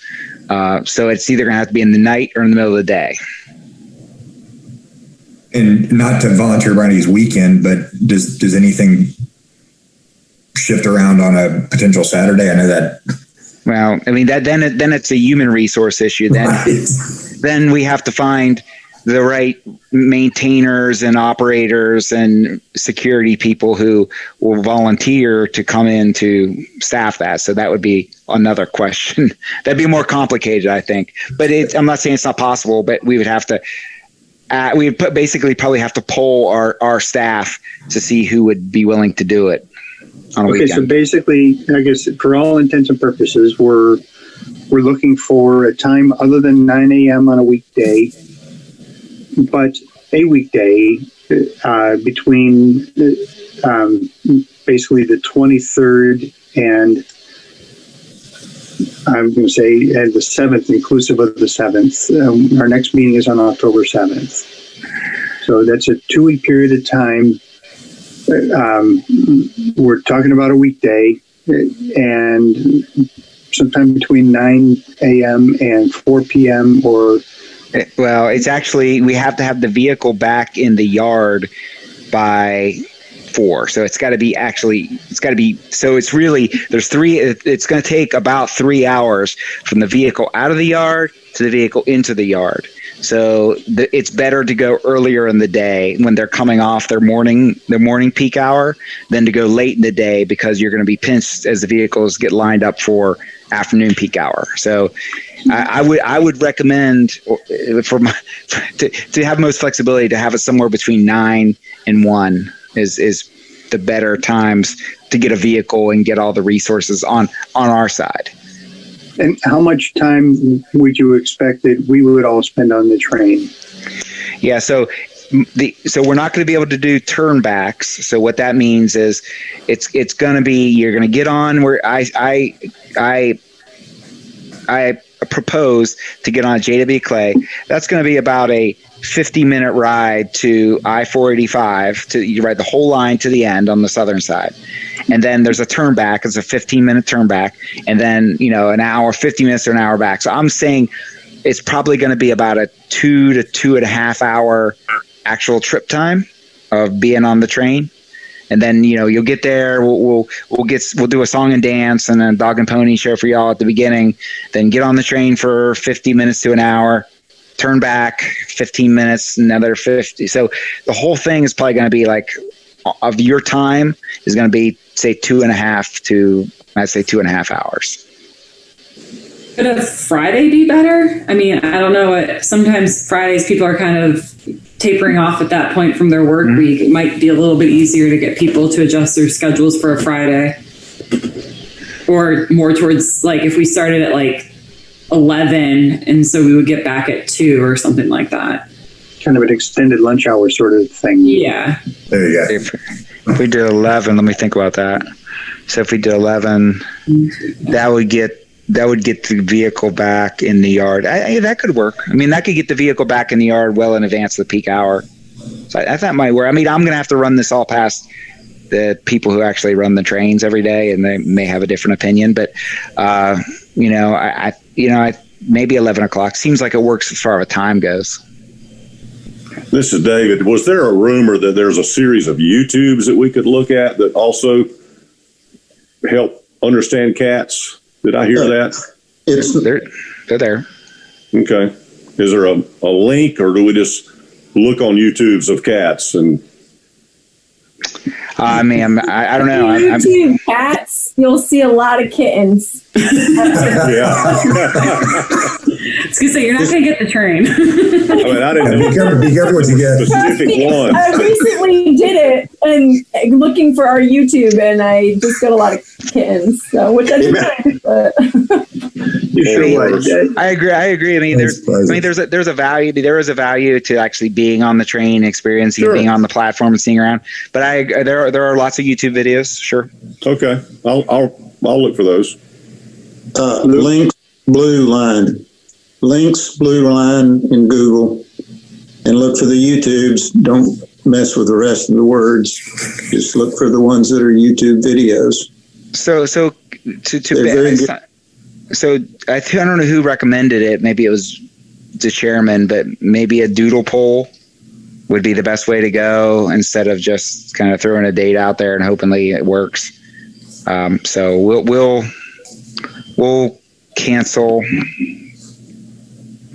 So it's either going to have to be in the night or in the middle of the day. And not to volunteer anybody's weekend, but does anything shift around on a potential Saturday? I know that. Well, I mean, then it's a human resource issue. Then we have to find the right maintainers and operators and security people who will volunteer to come in to staff that. So that would be another question. That'd be more complicated, I think. But I'm not saying it's not possible, but we would have to. We would basically probably have to poll our staff to see who would be willing to do it. Okay, so basically, I guess for all intents and purposes, we're looking for a time other than 9 a.m. on a weekday, but a weekday between basically the 23rd and I'm going to say and the 7th, inclusive of the 7th. Our next meeting is on October 7th. So that's a 2-week period of time. We're talking about a weekday and sometime between 9 a.m. and 4 p.m. or. Well, it's actually, we have to have the vehicle back in the yard by 4. So it's got to be so it's really, it's going to take about 3 hours from the vehicle out of the yard to the vehicle into the yard. So it's better to go earlier in the day when they're coming off their morning peak hour than to go late in the day because you're going to be pinched as the vehicles get lined up for afternoon peak hour. So I would recommend to have most flexibility to have it somewhere between 9 and 1 is the better times to get a vehicle and get all the resources on our side. And how much time would you expect that we would all spend on the train? Yeah, so we're not going to be able to do turnbacks. So what that means is it's going to be, you're going to get on where I propose to get on J.W. Clay. That's going to be about a 50-minute ride to I-485. You ride the whole line to the end on the southern side. And then there's a turn back. It's a 15-minute turn back. And then, an hour, 50 minutes or an hour back. So I'm saying it's probably going to be about a 2 to 2.5 hour actual trip time of being on the train. And then, you'll get there. We'll do a song and dance and a dog and pony show for y'all at the beginning. Then get on the train for 50 minutes to an hour. Turn back 15 minutes, another 50. So the whole thing is probably going to be like, of your time is going to be, say, 2.5 hours. Could a Friday be better? I mean, I don't know. Sometimes Fridays people are kind of tapering off at that point from their work week. It might be a little bit easier to get people to adjust their schedules for a Friday. Or more towards, like, if we started at like 11 and so we would get back at 2 or something like that. Kind of an extended lunch hour sort of thing. Yeah. There you go. If we did 11, let me think about that. So if we did 11, that would get the vehicle back in the yard. That could work. I mean, that could get the vehicle back in the yard well in advance of the peak hour. So I thought might work. I mean, I'm going to have to run this all past the people who actually run the trains every day, and they may have a different opinion. But maybe 11 o'clock seems like it works as far as time goes. This is David. Was there a rumor that there's a series of YouTubes that we could look at that also help understand cats? Did I hear that? They're there. Okay. Is there a link, or do we just look on YouTubes of cats? And I don't know. YouTube cats, you'll see a lot of kittens. Yeah. I was gonna say, you're not gonna get the train. I didn't know. Be careful what you get. Specific one. I recently did it and looking for our YouTube, and I just got a lot of kittens. So, which I didn't. But You sure would. I agree. I mean, there's a value. There is a value to actually being on the train, experiencing being on the platform and seeing around. But there are lots of YouTube videos. Sure. Okay. I'll look for those. Links blue line in Google, and look for the YouTubes. Don't mess with the rest of the words. Just look for the ones that are YouTube videos. So I don't know who recommended it. Maybe it was the chairman, but maybe a doodle poll would be the best way to go instead of just kind of throwing a date out there and hopefully it works. So we'll cancel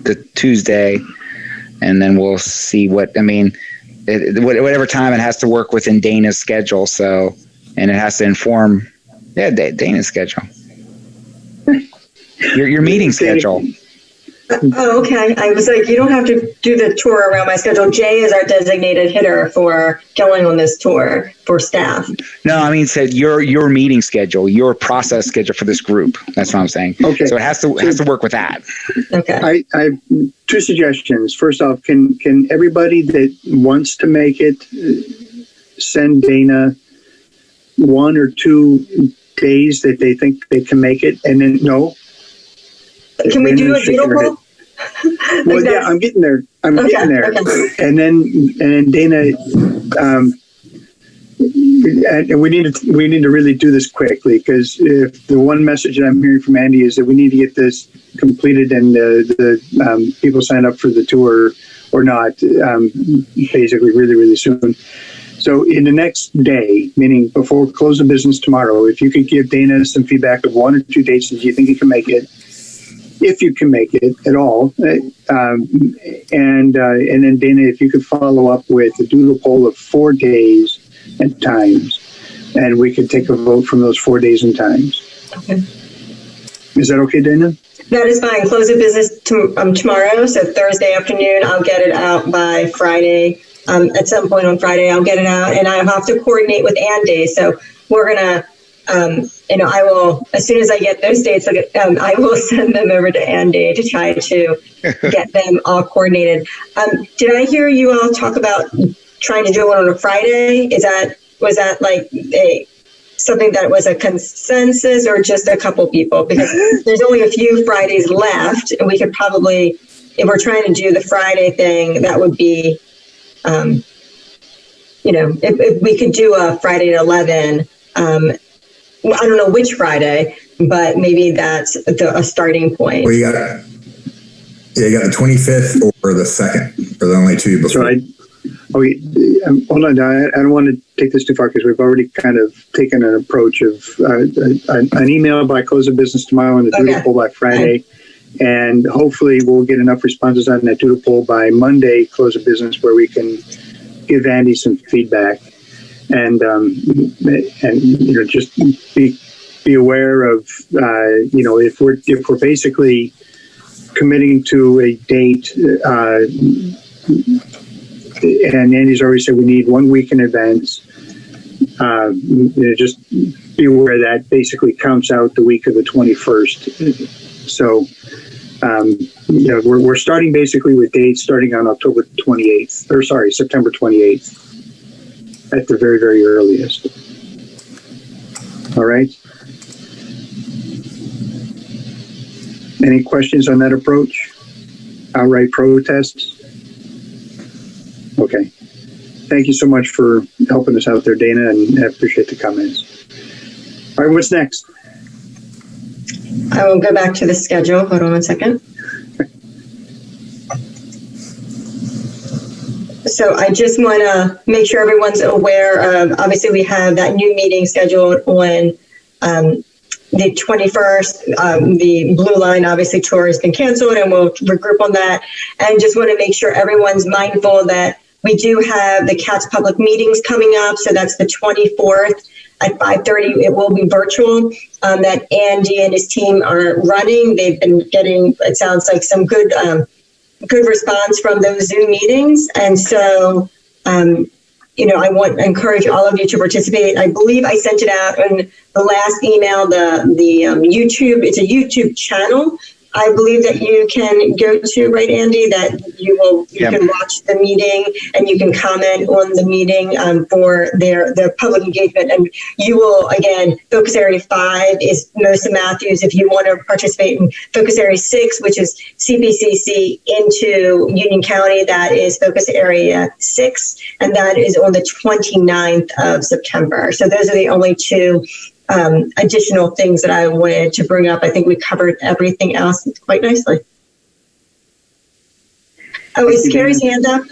the Tuesday, and then we'll see whatever time it has to work within Dana's schedule. So, and it has to inform, Dana's schedule, your meeting schedule. Oh, okay. I was like, you don't have to do the tour around my schedule. Jay is our designated hitter for going on this tour for staff. No, I mean, said your meeting schedule, your process schedule for this group. That's what I'm saying. Okay. So it has to work with that. Okay. I have 2 suggestions. First off, can everybody that wants to make it send Dana 1 or 2 days that they think they can make it, and then Can we do a doodle poll? Well, yeah, I'm getting there. Getting there. Okay. And then Dana, and we need to really do this quickly, because if the one message that I'm hearing from Andy is that we need to get this completed and the people sign up for the tour or not, basically really, really soon. So in the next day, meaning before we close the business tomorrow, if you could give Dana some feedback of 1 or 2 dates that you think you can make it, if you can make it at all, and then Dana, if you could follow up with a doodle poll of 4 days and times, and we could take a vote from those 4 days and times. Okay. Is that okay, Dana? That is fine. Close of business tomorrow, so Thursday afternoon. I'll get it out by Friday. At some point on Friday, I'll get it out, and I'll have to coordinate with Andy. So we're gonna. I will, as soon as I get those dates, I will send them over to Andy to try to get them all coordinated. Did I hear you all talk about trying to do one on a Friday? Was that like something that was a consensus, or just a couple people? Because there's only a few Fridays left, and we could probably, if we're trying to do the Friday thing, that would be, if we could do a Friday at 11, I don't know which Friday, but maybe that's a starting point. Well, Yeah, you got the 25th or the 2nd, or the only two before. Hold on. I don't want to take this too far because we've already kind of taken an approach of an email by close of business tomorrow and a doodle poll by Friday. And hopefully we'll get enough responses on that doodle poll by Monday, close of business, where we can give Andy some feedback. And just be aware of, if we're basically committing to a date, and Andy's already said we need 1 week in advance. Just be aware that basically counts out the week of the 21st. So, we're starting basically with dates starting on September 28th at the very, very earliest. All right. Any questions on that approach? Outright protests? Okay. Thank you so much for helping us out there, Dana, and I appreciate the comments. All right, what's next? I will go back to the schedule. Hold on 1 second. So I just want to make sure everyone's aware of, obviously we have that new meeting scheduled on the 21st. The Blue Line obviously tour has been canceled and we'll regroup on that. And just want to make sure everyone's mindful that we do have the CATS public meetings coming up. So that's the 24th at 5:30. It will be virtual, that Andy and his team are running. They've been getting, it sounds like, some good response from those Zoom meetings. And so, I want to encourage all of you to participate. I believe I sent it out in the last email, the YouTube, it's a YouTube channel. I believe that you can go to, right, Andy, that you can watch the meeting and you can comment on the meeting for their public engagement. And you will, again, Focus Area 5 is Mosa Matthews. If you want to participate in Focus Area 6, which is CPCC into Union County, that is Focus Area 6, and that is on the 29th of September. So those are the only two additional things that I wanted to bring up. I think we covered everything else quite nicely. Oh, is Carrie's hand up?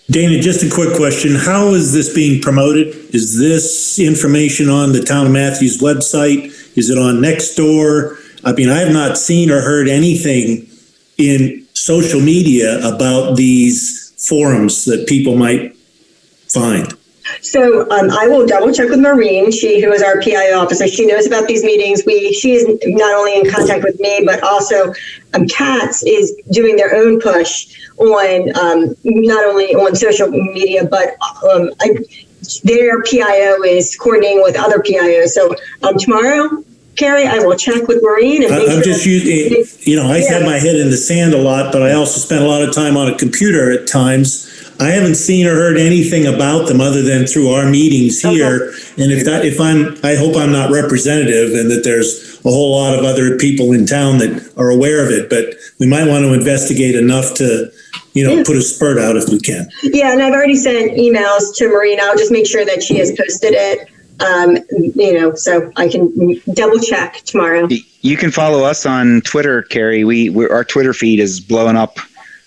Dana, just a quick question. How is this being promoted? Is this information on the Town of Matthews website? Is it on Nextdoor? I mean, I have not seen or heard anything in social media about these forums that people might find. So I will double check with Maureen, who is our PIO officer. She knows about these meetings. She is not only in contact with me, but also CATS is doing their own push on not only on social media, but their PIO is coordinating with other PIOs. So tomorrow, Carrie, I will check with Maureen. And I'm just using, I have my head in the sand a lot, but I also spend a lot of time on a computer at times. I haven't seen or heard anything about them other than through our meetings here. Okay. And I hope I'm not representative and that there's a whole lot of other people in town that are aware of it, but we might want to investigate enough to, put a spurt out if we can. Yeah. And I've already sent emails to Maureen. I'll just make sure that she has posted it. So I can double check tomorrow. You can follow us on Twitter, Carrie. Our Twitter feed is blowing up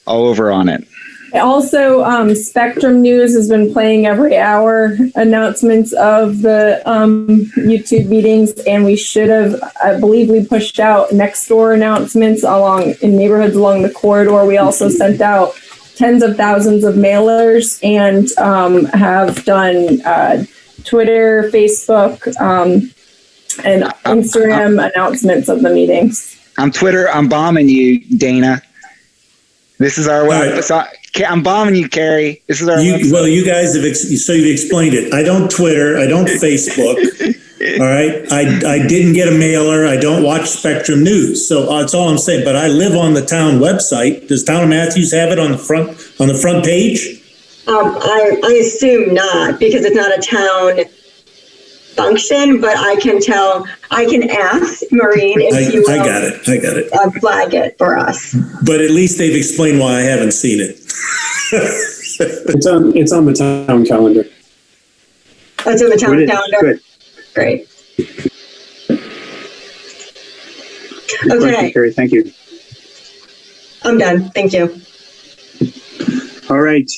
all over on it. Also, Spectrum News has been playing every hour announcements of the YouTube meetings, and we should have, I believe we pushed out Nextdoor announcements in neighborhoods along the corridor. We also sent out tens of thousands of mailers and have done Twitter, Facebook, and Instagram announcements of the meetings. On Twitter, I'm bombing you, Dana. This is our website. I'm bombing you, Carrie. This is our website. Well, you guys you've explained it. I don't Twitter. I don't Facebook. All right. I didn't get a mailer. I don't watch Spectrum News. So that's all I'm saying. But I live on the town website. Does Town of Matthews have it on the front page? I assume not, because it's not a town function, but I can ask Maureen if you will. I got it. Flag it for us. But at least they've explained why I haven't seen it. It's on the town calendar. Oh, it's on the town calendar. Good. Great. Good question, Okay, Carrie. Thank you. I'm done. Thank you. All right.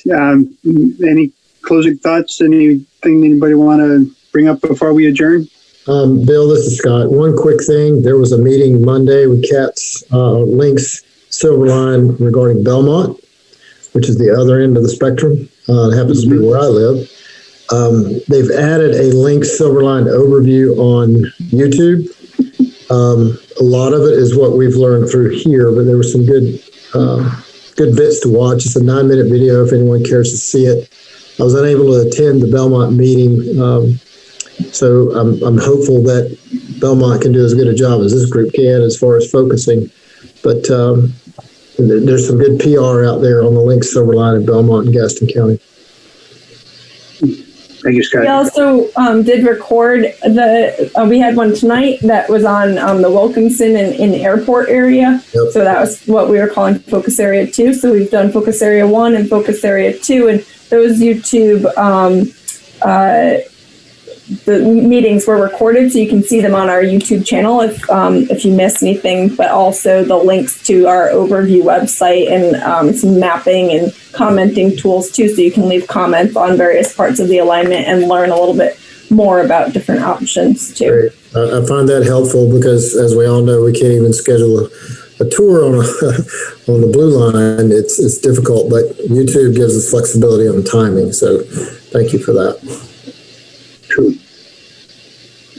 Any closing thoughts? Anything anybody want to bring up before we adjourn? Bill, this is Scott. One quick thing. There was a meeting Monday with Katz Links Silverline regarding Belmont, which is the other end of the spectrum. It happens to be where I live. They've added a Link Silverline overview on YouTube. A lot of it is what we've learned through here, but there were some good bits to watch. It's a 9-minute video if anyone cares to see it. I was unable to attend the Belmont meeting, so I'm hopeful that Belmont can do as good a job as this group can as far as focusing. But there's some good PR out there on the Link Silverline in Belmont and Gaston County. Thank you, Scott. We also did record we had one tonight that was on the Wilkinson in airport area. Yep. So that was what we were calling Focus Area 2. So we've done Focus Area 1 and Focus Area 2. And those YouTube the meetings were recorded, so you can see them on our YouTube channel if you miss anything, but also the links to our overview website and some mapping and commenting tools too, so you can leave comments on various parts of the alignment and learn a little bit more about different options too. Great. I find that helpful because, as we all know, we can't even schedule a tour on on the blue line. It's difficult, but YouTube gives us flexibility on timing. So, thank you for that. True.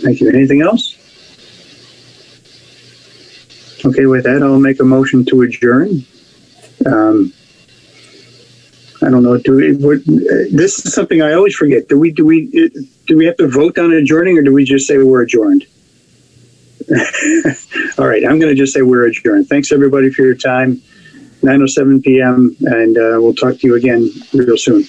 Thank you. Anything else? Okay, with that, I'll make a motion to adjourn. I don't know. This is something I always forget. Do we have to vote on adjourning, or do we just say we're adjourned? All right, I'm going to just say we're adjourned. Thanks everybody for your time. 9:07 p.m. and we'll talk to you again real soon.